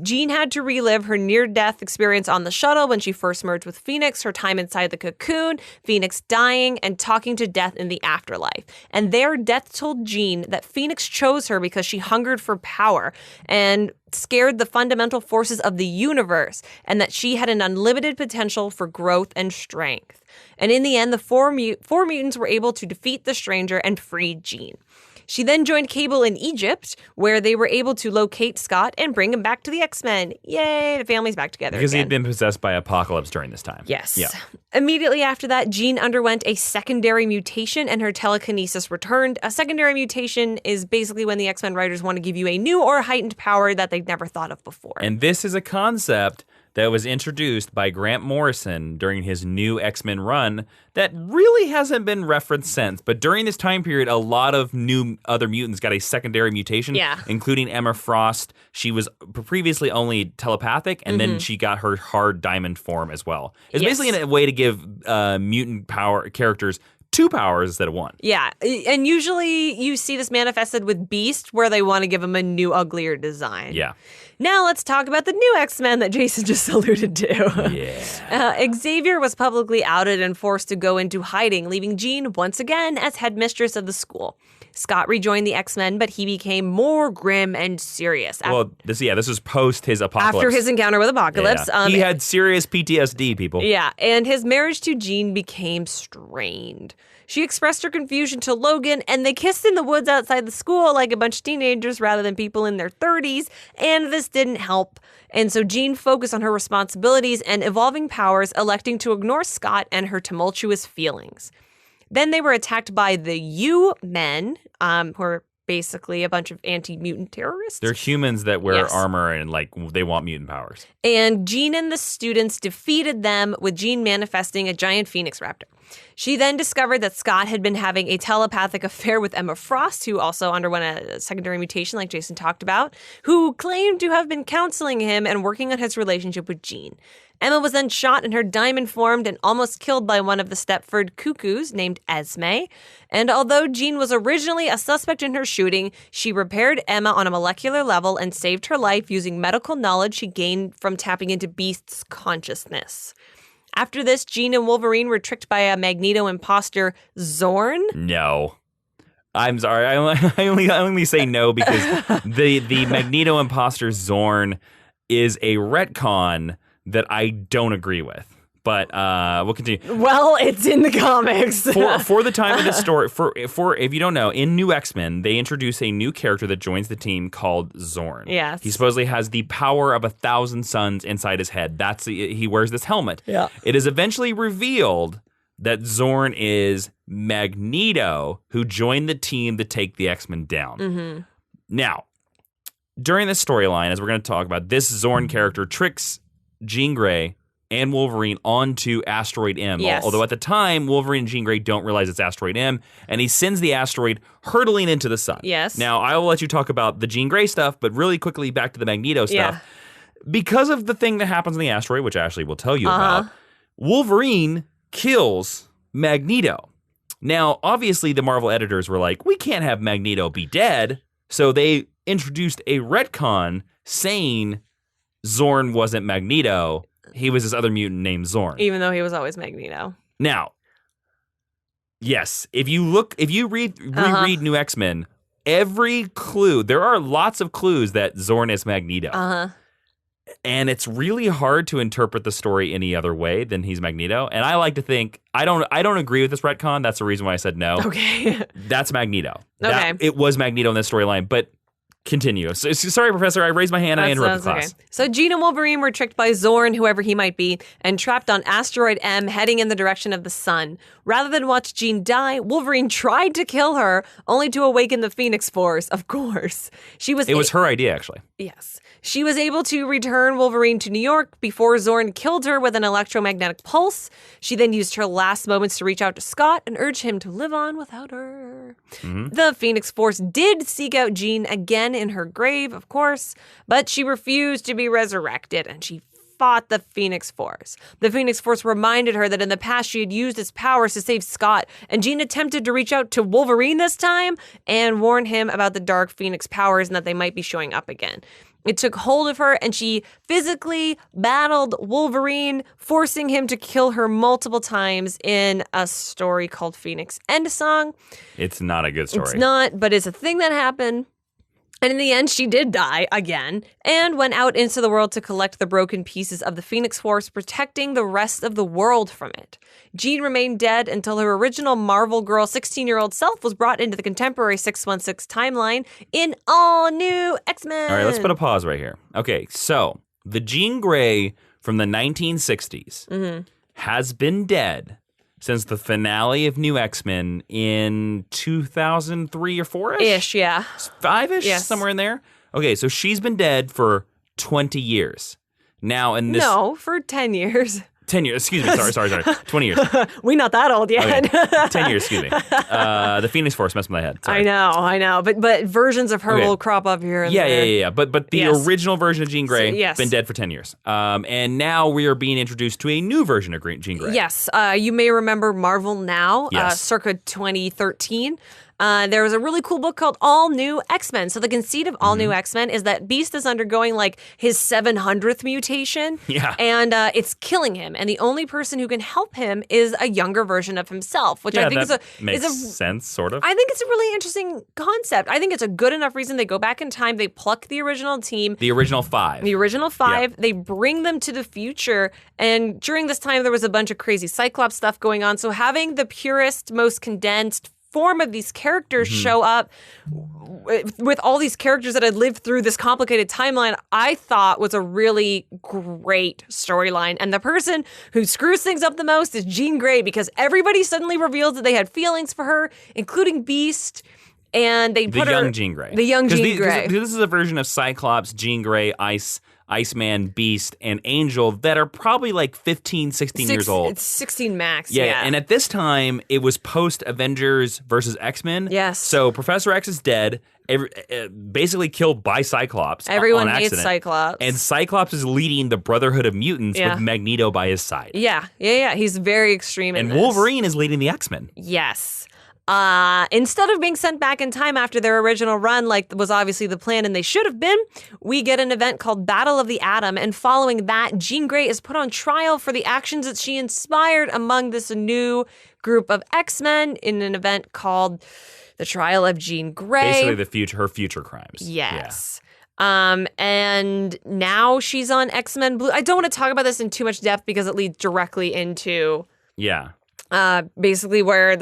A: Jean had to relive her near-death experience on the shuttle when she first merged with Phoenix, her time inside the cocoon, Phoenix dying, and talking to Death in the afterlife. And there, Death told Jean that Phoenix chose her because she hungered for power and scared the fundamental forces of the universe, and that she had an unlimited potential for growth and strength. And in the end, the four mutants were able to defeat the Stranger and free Jean. She then joined Cable in Egypt, where they were able to locate Scott and bring him back to the X-Men. Yay, the family's back together
B: because
A: again.
B: He had been possessed by Apocalypse during this time.
A: Yes.
B: Yeah.
A: Immediately after that, Jean underwent a secondary mutation and her telekinesis returned. A secondary mutation is basically when the X-Men writers want to give you a new or heightened power that they'd never thought of before.
B: And this is a concept that was introduced by Grant Morrison during his new X-Men run that really hasn't been referenced since. But during this time period, a lot of new other mutants got a secondary mutation, including Emma Frost. She was previously only telepathic, and then she got her hard diamond form as well. It's basically a way to give mutant power characters two powers instead of one. Yeah,
A: and usually you see this manifested with Beast, where they want to give him a new, uglier design.
B: Yeah.
A: Now let's talk about the new X-Men that Jason just alluded to.
B: Yeah.
A: Xavier was publicly outed and forced to go into hiding, leaving Jean once again as headmistress of the school. Scott rejoined the X-Men, but he became more grim and serious.
B: This is post his Apocalypse.
A: After his encounter with Apocalypse.
B: He had serious PTSD, people.
A: Yeah, and his marriage to Jean became strained. She expressed her confusion to Logan, and they kissed in the woods outside the school like a bunch of teenagers rather than people in their 30s, and this didn't help. And so Jean focused on her responsibilities and evolving powers, electing to ignore Scott and her tumultuous feelings. Then they were attacked by the U-Men, who are basically a bunch of anti-mutant terrorists.
B: They're humans that wear armor and they want mutant powers.
A: And Jean and the students defeated them, with Jean manifesting a giant phoenix raptor. She then discovered that Scott had been having a telepathic affair with Emma Frost, who also underwent a secondary mutation like Jason talked about, who claimed to have been counseling him and working on his relationship with Jean. Emma was then shot in her diamond form and almost killed by one of the Stepford Cuckoos named Esme. And although Jean was originally a suspect in her shooting, she repaired Emma on a molecular level and saved her life using medical knowledge she gained from tapping into Beast's consciousness. After this, Jean and Wolverine were tricked by a Magneto imposter, Zorn.
B: No. I'm sorry. I only say no because the Magneto imposter Zorn is a retcon that I don't agree with. But we'll continue.
A: Well, it's in the comics.
B: For the time of this story, for if you don't know, in New X-Men, they introduce a new character that joins the team called Zorn.
A: Yes.
B: He supposedly has the power of 1,000 suns inside his head. He wears this helmet.
A: Yeah.
B: It is eventually revealed that Zorn is Magneto, who joined the team to take the X-Men down.
A: Mm-hmm.
B: Now, during this storyline, as we're going to talk about, this Zorn character tricks Jean Grey and Wolverine onto Asteroid M.
A: Yes.
B: Although at the time, Wolverine and Jean Grey don't realize it's Asteroid M, and he sends the asteroid hurtling into the sun.
A: Yes.
B: Now, I will let you talk about the Jean Grey stuff, but really quickly back to the Magneto stuff.
A: Yeah.
B: Because of the thing that happens on the asteroid, which Ashley will tell you about, Wolverine kills Magneto. Now, obviously, the Marvel editors were like, we can't have Magneto be dead, so they introduced a retcon saying Zorn wasn't Magneto. He was this other mutant named Zorn.
A: Even though he was always Magneto.
B: Now, yes, if you reread New X-Men, every clue, there are lots of clues that Zorn is Magneto. And it's really hard to interpret the story any other way than he's Magneto. And I like to think, I don't agree with this retcon. That's the reason why I said no.
A: Okay.
B: That's Magneto.
A: Okay.
B: It was Magneto in this storyline, but continue. So, sorry, Professor, I raised my hand and I interrupted class.
A: Okay. So Jean and Wolverine were tricked by Zorn, whoever he might be, and trapped on Asteroid M, heading in the direction of the sun. Rather than watch Jean die, Wolverine tried to kill her, only to awaken the Phoenix Force, of course. It was
B: her idea, actually.
A: Yes. She was able to return Wolverine to New York before Zorn killed her with an electromagnetic pulse. She then used her last moments to reach out to Scott and urge him to live on without her. Mm-hmm. The Phoenix Force did seek out Jean again in her grave, of course, but she refused to be resurrected, and she fought the Phoenix Force. The Phoenix Force reminded her that in the past she had used its powers to save Scott, and Jean attempted to reach out to Wolverine this time and warn him about the Dark Phoenix powers and that they might be showing up again. It took hold of her, and she physically battled Wolverine, forcing him to kill her multiple times in a story called Phoenix Endsong.
B: It's not a good story.
A: It's not, but it's a thing that happened. And in the end, she did die again and went out into the world to collect the broken pieces of the Phoenix Force, protecting the rest of the world from it. Jean remained dead until her original Marvel Girl 16-year-old self was brought into the contemporary 616 timeline in All New X-Men.
B: All right, let's put a pause right here. Okay, so the Jean Grey from the 1960s has been dead since the finale of New X-Men in 2003 or 4-ish?
A: Ish, yeah.
B: 5-ish?
A: Yes.
B: Somewhere in there? Okay, so she's been dead for 20 years. Now, in this...
A: No, for 10 years.
B: 10 years. Excuse me. Sorry. 20 years.
A: We're not that old yet.
B: Okay. 10 years, excuse me. The Phoenix Force messed with my head. Sorry.
A: I know. But versions of her will crop up here and there.
B: Yeah. But the original version of Jean Grey,
A: yes.
B: been dead for 10 years. And now we are being introduced to a new version of Jean Grey.
A: Yes. You may remember Marvel Now,
B: Yes.
A: circa 2013. There was a really cool book called All New X-Men. So the conceit of All New X-Men is that Beast is undergoing like his 700th mutation.
B: Yeah.
A: And it's killing him. And the only person who can help him is a younger version of himself, which I think
B: makes sense, sort of.
A: I think it's a really interesting concept. I think it's a good enough reason. They go back in time, they pluck the original team.
B: The original five.
A: Yep. They bring them to the future. And during this time, there was a bunch of crazy Cyclops stuff going on. So having the purest, most condensed form of these characters show up with all these characters that had lived through this complicated timeline, I thought was a really great storyline. And the person who screws things up the most is Jean Grey, because everybody suddenly reveals that they had feelings for her, including Beast. And they put
B: the young Jean Grey.
A: The young Jean Grey.
B: This is a version of Cyclops, Jean Grey, Iceman, Beast, and Angel that are probably like 15, 16 years old.
A: It's 16 max,
B: yeah. And at this time, it was post-Avengers versus X-Men.
A: Yes.
B: So Professor X is dead, basically killed by Cyclops.
A: Everyone
B: on
A: hates
B: accident.
A: Cyclops.
B: And Cyclops is leading the Brotherhood of Mutants with Magneto by his side.
A: Yeah. He's very extreme in
B: and
A: this.
B: Wolverine is leading the X-Men.
A: Yes. Instead of being sent back in time after their original run, like was obviously the plan and they should have been, we get an event called Battle of the Atom. And following that, Jean Grey is put on trial for the actions that she inspired among this new group of X-Men in an event called The Trial of Jean Grey.
B: Basically her future crimes.
A: Yes. Yeah. And now she's on X-Men Blue. I don't want to talk about this in too much depth because it leads directly into basically where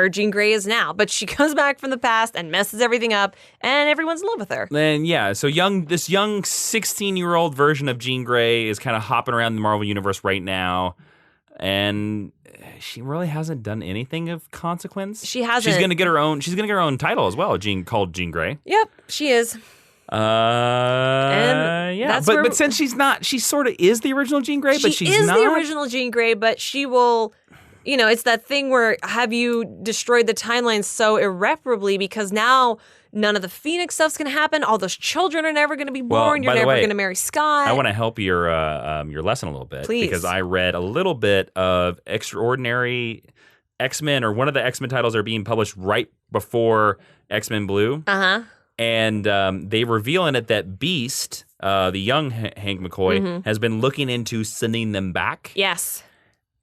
A: Jean Grey is now. But she comes back from the past and messes everything up, and everyone's in love with her.
B: And so this young 16-year-old version of Jean Grey is kind of hopping around the Marvel Universe right now, and she really hasn't done anything of consequence.
A: She hasn't.
B: She's gonna get her own title as well, called Jean Grey.
A: Yep, she is.
B: But since she's not, she sort of is the original Jean Grey, but she's not.
A: She is the original Jean Grey, but she will, it's that thing where have you destroyed the timeline so irreparably because now none of the Phoenix stuff's going to happen. All those children are never going to be born. You're never going to marry Scott.
B: I want to help your lesson a little bit.
A: Please.
B: Because I read a little bit of Extraordinary X-Men, or one of the X-Men titles are being published right before X-Men Blue.
A: Uh-huh.
B: And they reveal in it that Beast, the young Hank McCoy, has been looking into sending them back.
A: Yes.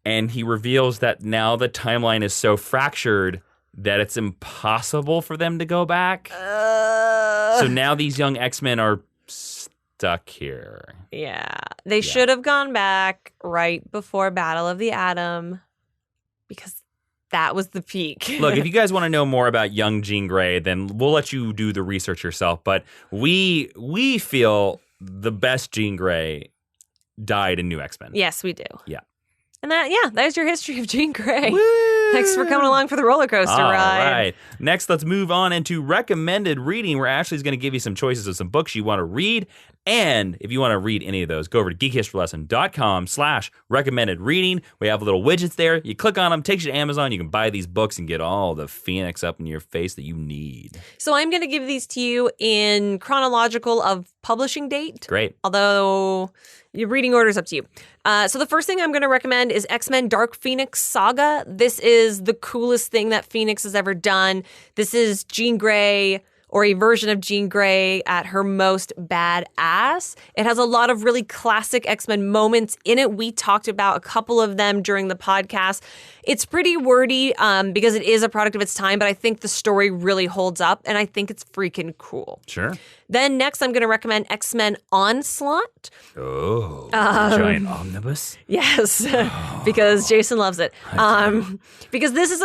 B: And he reveals that now the timeline is so fractured that it's impossible for them to go back. So now these young X-Men are stuck here.
A: Yeah. They should have gone back right before Battle of the Atom because that was the peak.
B: Look, if you guys want to know more about young Jean Grey, then we'll let you do the research yourself. But we feel the best Jean Grey died in New X-Men.
A: Yes, we do.
B: Yeah.
A: And there's your history of Jean Grey.
B: Woo!
A: Thanks for coming along for the roller coaster ride.
B: All right. Next, let's move on into recommended reading, where Ashley's going to give you some choices of some books you want to read. And if you want to read any of those, go over to geekhistorylesson.com/recommended reading. We have little widgets there. You click on them, takes you to Amazon. You can buy these books and get all the Phoenix up in your face that you need.
A: So I'm going to give these to you in chronological of publishing date.
B: Great.
A: Although your reading order is up to you. So the first thing I'm going to recommend is X-Men Dark Phoenix Saga. This is the coolest thing that Phoenix has ever done. This is Jean Grey, or a version of Jean Grey at her most badass. It has a lot of really classic X-Men moments in it. We talked about a couple of them during the podcast. It's pretty wordy because it is a product of its time, but I think the story really holds up, and I think it's freaking cool.
B: Sure.
A: Then next, I'm going to recommend X-Men Onslaught.
B: Oh, giant omnibus?
A: Yes, because Jason loves it. Because this is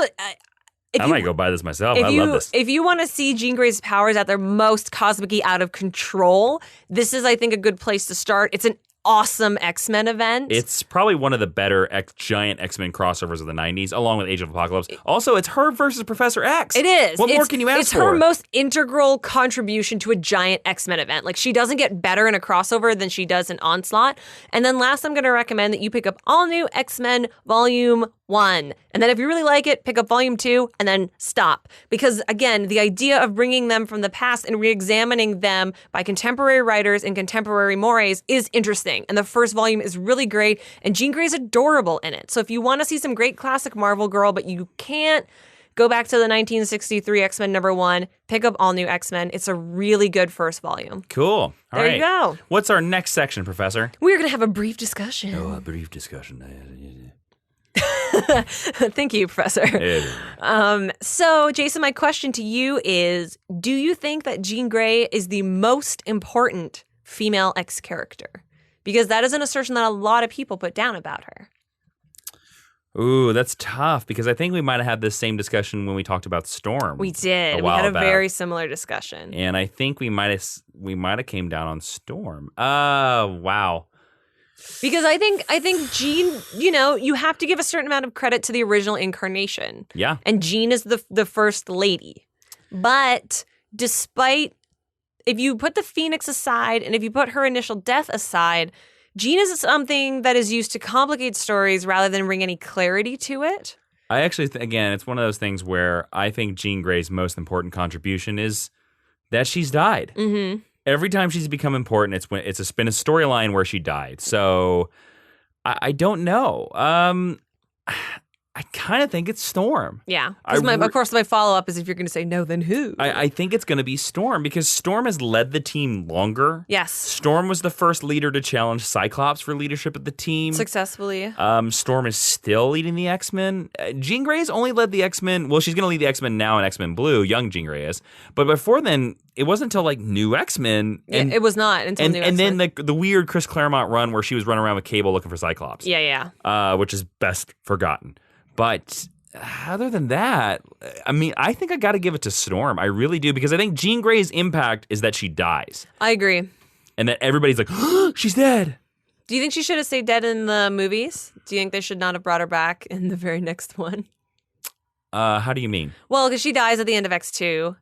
B: I might go buy this myself. I love this.
A: If you want to see Jean Grey's powers at their most cosmic-y out of control, this is, I think, a good place to start. It's an awesome X-Men event.
B: It's probably one of the better giant X-Men crossovers of the 90s, along with Age of Apocalypse. Also, it's her versus Professor X.
A: It is.
B: What more can you ask
A: It's
B: for?
A: her most integral contribution to a giant X-Men event. Like, she doesn't get better in a crossover than she does in Onslaught. And then last, I'm going to recommend that you pick up All New X-Men Volume 1. And then if you really like it, pick up Volume 2 and then stop. Because, again, the idea of bringing them from the past and re-examining them by contemporary writers and contemporary mores is interesting. And the first volume is really great, and Jean Grey's adorable in it. So if you want to see some great classic Marvel girl, but you can't go back to the 1963 X-Men #1, pick up All New X-Men. It's a really good first volume.
B: Cool. All
A: there
B: right.
A: you go.
B: What's our next section, Professor?
A: We're going to have a brief discussion.
B: Oh, a brief discussion.
A: Thank you, Professor. So, Jason, my question to you is, do you think that Jean Grey is the most important female X character? Because that is an assertion that a lot of people put down about her.
B: Ooh, that's tough because I think we might have had this same discussion when we talked about Storm.
A: We did. We had a very similar discussion.
B: And I think we might have came down on Storm. Wow.
A: Because I think Jean, you have to give a certain amount of credit to the original incarnation.
B: Yeah.
A: And Jean is the first lady. But despite, if you put the Phoenix aside and if you put her initial death aside, Jean is something that is used to complicate stories rather than bring any clarity to it.
B: I actually, again, it's one of those things where I think Jean Grey's most important contribution is that she's died.
A: Mm-hmm.
B: Every time she's become important, it's been a storyline where she died. So I don't know. I kind of think it's Storm.
A: Yeah. Of course, my follow-up is if you're going to say no, then who?
B: I think it's going to be Storm because Storm has led the team longer.
A: Yes.
B: Storm was the first leader to challenge Cyclops for leadership of the team.
A: Successfully.
B: Storm is still leading the X-Men. Jean Grey's only led the X-Men. Well, she's going to lead the X-Men now in X-Men Blue. Young Jean Grey is. But before then, it wasn't until New X-Men. And,
A: it was not until New X-Men.
B: And then the weird Chris Claremont run where she was running around with Cable looking for Cyclops.
A: Yeah.
B: Which is best forgotten. But other than that, I mean, I think I got to give it to Storm. I really do, because I think Jean Grey's impact is that she dies.
A: I agree.
B: And that everybody's like, oh, she's dead.
A: Do you think she should have stayed dead in the movies? Do you think they should not have brought her back in the very next one?
B: How do you mean?
A: Well, because she dies at the end of X2.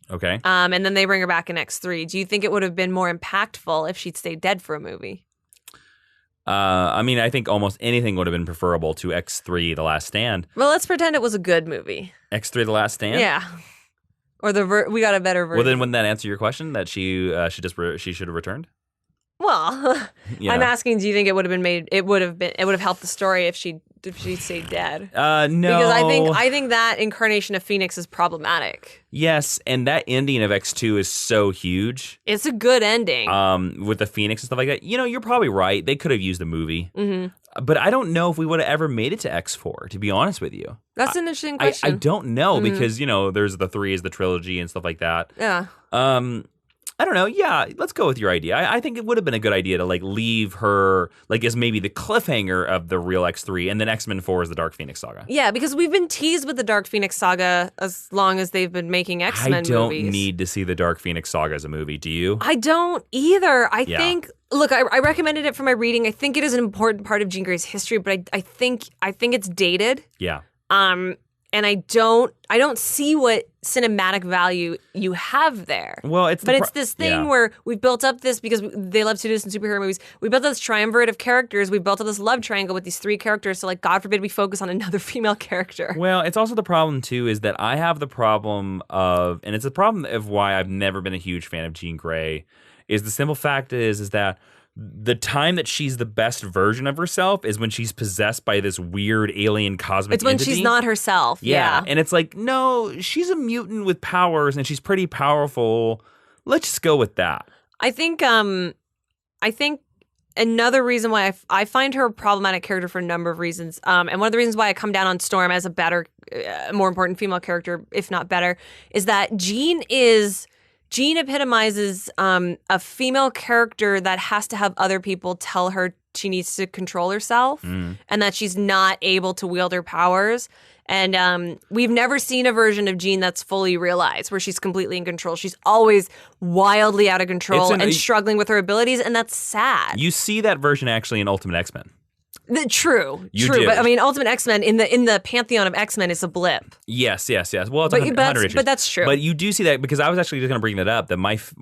B: Okay.
A: And then they bring her back in X3. Do you think it would have been more impactful if she'd stayed dead for a movie?
B: I mean, I think almost anything would have been preferable to X3 The Last Stand.
A: Well, let's pretend it was a good movie.
B: X3 The Last Stand?
A: Yeah. Or we got a better version.
B: Well, then wouldn't that answer your question that she should have returned?
A: Well, I'm asking, do you think it would have helped the story if she stayed dead?
B: No.
A: Because I think that incarnation of Phoenix is problematic.
B: Yes, and that ending of X2 is so huge.
A: It's a good ending.
B: With the Phoenix and stuff like that. You're probably right. They could have used a movie.
A: Mm-hmm.
B: But I don't know if we would have ever made it to X4, to be honest with you.
A: That's an interesting question.
B: I don't know, because, there's the 3 is the trilogy and stuff like that.
A: Yeah.
B: I don't know. Yeah, let's go with your idea. I think it would have been a good idea to leave her as maybe the cliffhanger of the real X3, and then X-Men 4 is the Dark Phoenix saga.
A: Yeah, because we've been teased with the Dark Phoenix saga as long as they've been making X-Men movies.
B: I don't need to see the Dark Phoenix saga as a movie. Do you?
A: I don't either. I think. Look, I recommended it for my reading. I think it is an important part of Jean Grey's history, but I think it's dated.
B: Yeah.
A: And I don't see what cinematic value you have there.
B: Well, it's
A: this thing where we've built up this, because they love to do this in superhero movies. We built up this triumvirate of characters. We built up this love triangle with these 3 characters. So, God forbid we focus on another female character.
B: Well, it's also the problem too is that I have the problem of, and it's a problem of why I've never been a huge fan of Jean Grey. Is the simple fact is that the time that she's the best version of herself is when she's possessed by this weird alien cosmic entity.
A: It's when she's not herself. Yeah.
B: And it's no, she's a mutant with powers and she's pretty powerful. Let's just go with that. I think
A: another reason why I find her a problematic character for a number of reasons, and one of the reasons why I come down on Storm as a better, more important female character, if not better, is that Jean epitomizes a female character that has to have other people tell her she needs to control herself and that she's not able to wield her powers. And we've never seen a version of Jean that's fully realized, where she's completely in control. She's always wildly out of control and struggling with her abilities, and that's sad.
B: You see that version actually in Ultimate X-Men.
A: True.
B: Do.
A: But I mean, Ultimate X-Men in the pantheon of X-Men is a blip.
B: Yes. Well, it's 100 issues.
A: But that's true.
B: But you do see that, because I was actually just going to bring that up. That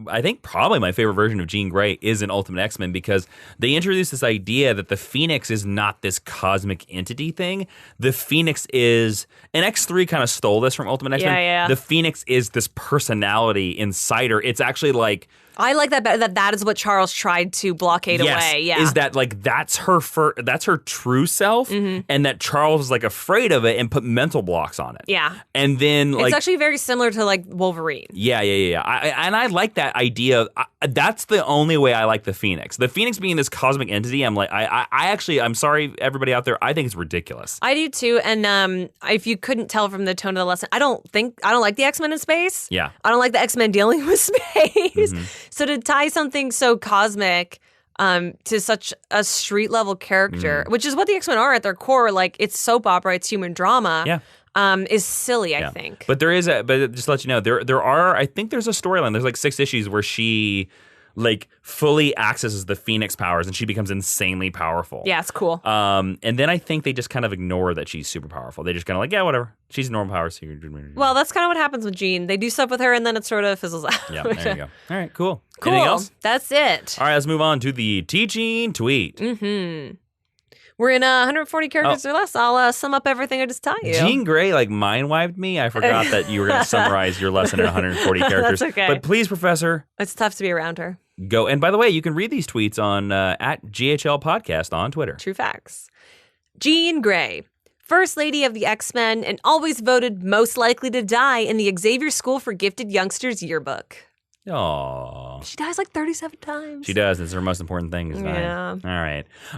B: I think probably my favorite version of Jean Grey is in Ultimate X-Men, because they introduced this idea that the Phoenix is not this cosmic entity thing. The Phoenix is, and X3 kind of stole this from Ultimate X-Men.
A: Yeah.
B: The Phoenix is this personality inside her. It's actually
A: I like that better. That is what Charles tried to blockade away. Yeah,
B: is that like that's her true self, and that Charles was like afraid of it and put mental blocks on it.
A: Yeah,
B: and then like
A: it's actually very similar to like Wolverine.
B: Yeah. I like that idea. That's the only way I like the Phoenix. The Phoenix being this cosmic entity. I'm like, I'm sorry, everybody out there. I think it's ridiculous.
A: I do too. And if you couldn't tell from the tone of the lesson, I don't like the X-Men in space.
B: Yeah,
A: I don't like the X-Men dealing with space. So to tie something so cosmic to such a street level character, which is what the X-Men are at their core, like it's soap opera, it's human drama.
B: Yeah.
A: Is silly, I think.
B: But but just to let you know, there are, I think there's a storyline. There's like 6 issues where she like fully accesses the Phoenix powers and she becomes insanely powerful.
A: Yeah, it's cool.
B: And then I think they just kind of ignore that she's super powerful. They just kind of like, yeah, whatever. She's normal powers.
A: Well, that's kind of what happens with Jean. They do stuff with her and then it sort of fizzles out.
B: Yeah, there you go. All right, cool.
A: Cool.
B: Anything else?
A: That's it.
B: All right, let's move on to the teaching tweet.
A: We're in 140 characters or less. I'll sum up everything I just taught you.
B: Jean Grey like mind-wiped me. I forgot that you were going to summarize your lesson in 140 characters.
A: That's okay.
B: But please, Professor.
A: It's tough to be around her.
B: Go. And by the way, you can read these tweets on at GHL Podcast on Twitter.
A: True facts. Jean Grey, First Lady of the X-Men and always voted most likely to die in the Xavier School for Gifted Youngsters yearbook.
B: Aww.
A: She dies like 37 times.
B: She does. It's her most important thing is dying.
A: Yeah.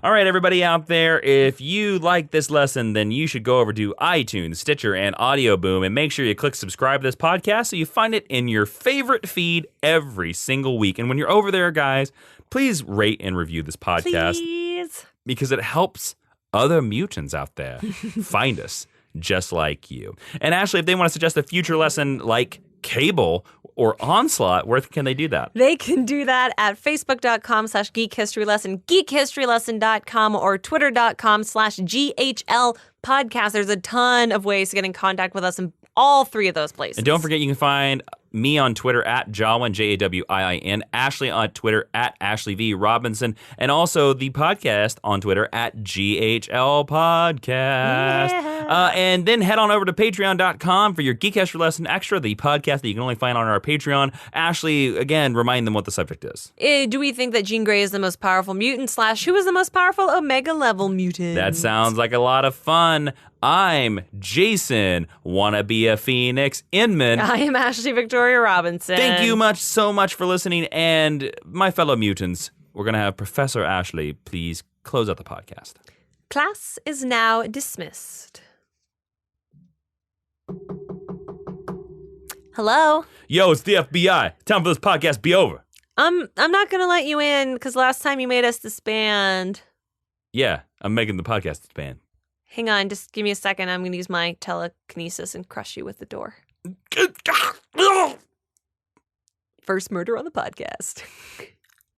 B: All right, everybody out there, if you like this lesson, then you should go over to iTunes, Stitcher, and Audio Boom and make sure you click subscribe to this podcast so you find it in your favorite feed every single week. And when you're over there, guys, please rate and review this podcast.
A: Please.
B: Because it helps other mutants out there find us just like you. And Ashley, if they want to suggest a future lesson like Cable or Onslaught, where can they do that?
A: They can do that at facebook.com/geekhistorylesson, geekhistorylesson.com, or twitter.com/GHL podcast. There's a ton of ways to get in contact with us in all 3 of those places.
B: And don't forget, you can find me on Twitter at Jawiin, Jawiin, Ashley on Twitter at Ashley V. Robinson, and also the podcast on Twitter at GHL Podcast.
A: Yeah.
B: And then head on over to patreon.com for your Geek History Lesson Extra, the podcast that you can only find on our Patreon. Ashley, again, remind them what the subject is.
A: Do we think that Jean Grey is the most powerful mutant / who is the most powerful Omega level mutant?
B: That sounds like a lot of fun. I'm Jason, wanna be a Phoenix Inman.
A: I am Ashley Victoria Robinson.
B: Thank you so much for listening. And my fellow mutants, we're going to have Professor Ashley please close out the podcast.
A: Class is now dismissed. Hello?
B: Yo, it's the FBI. Time for this podcast to be over.
A: I'm not going to let you in because last time you made us disband.
B: Yeah, I'm making the podcast disband.
A: Hang on, just give me a second. I'm going to use my telekinesis and crush you with the door. First murder on the podcast.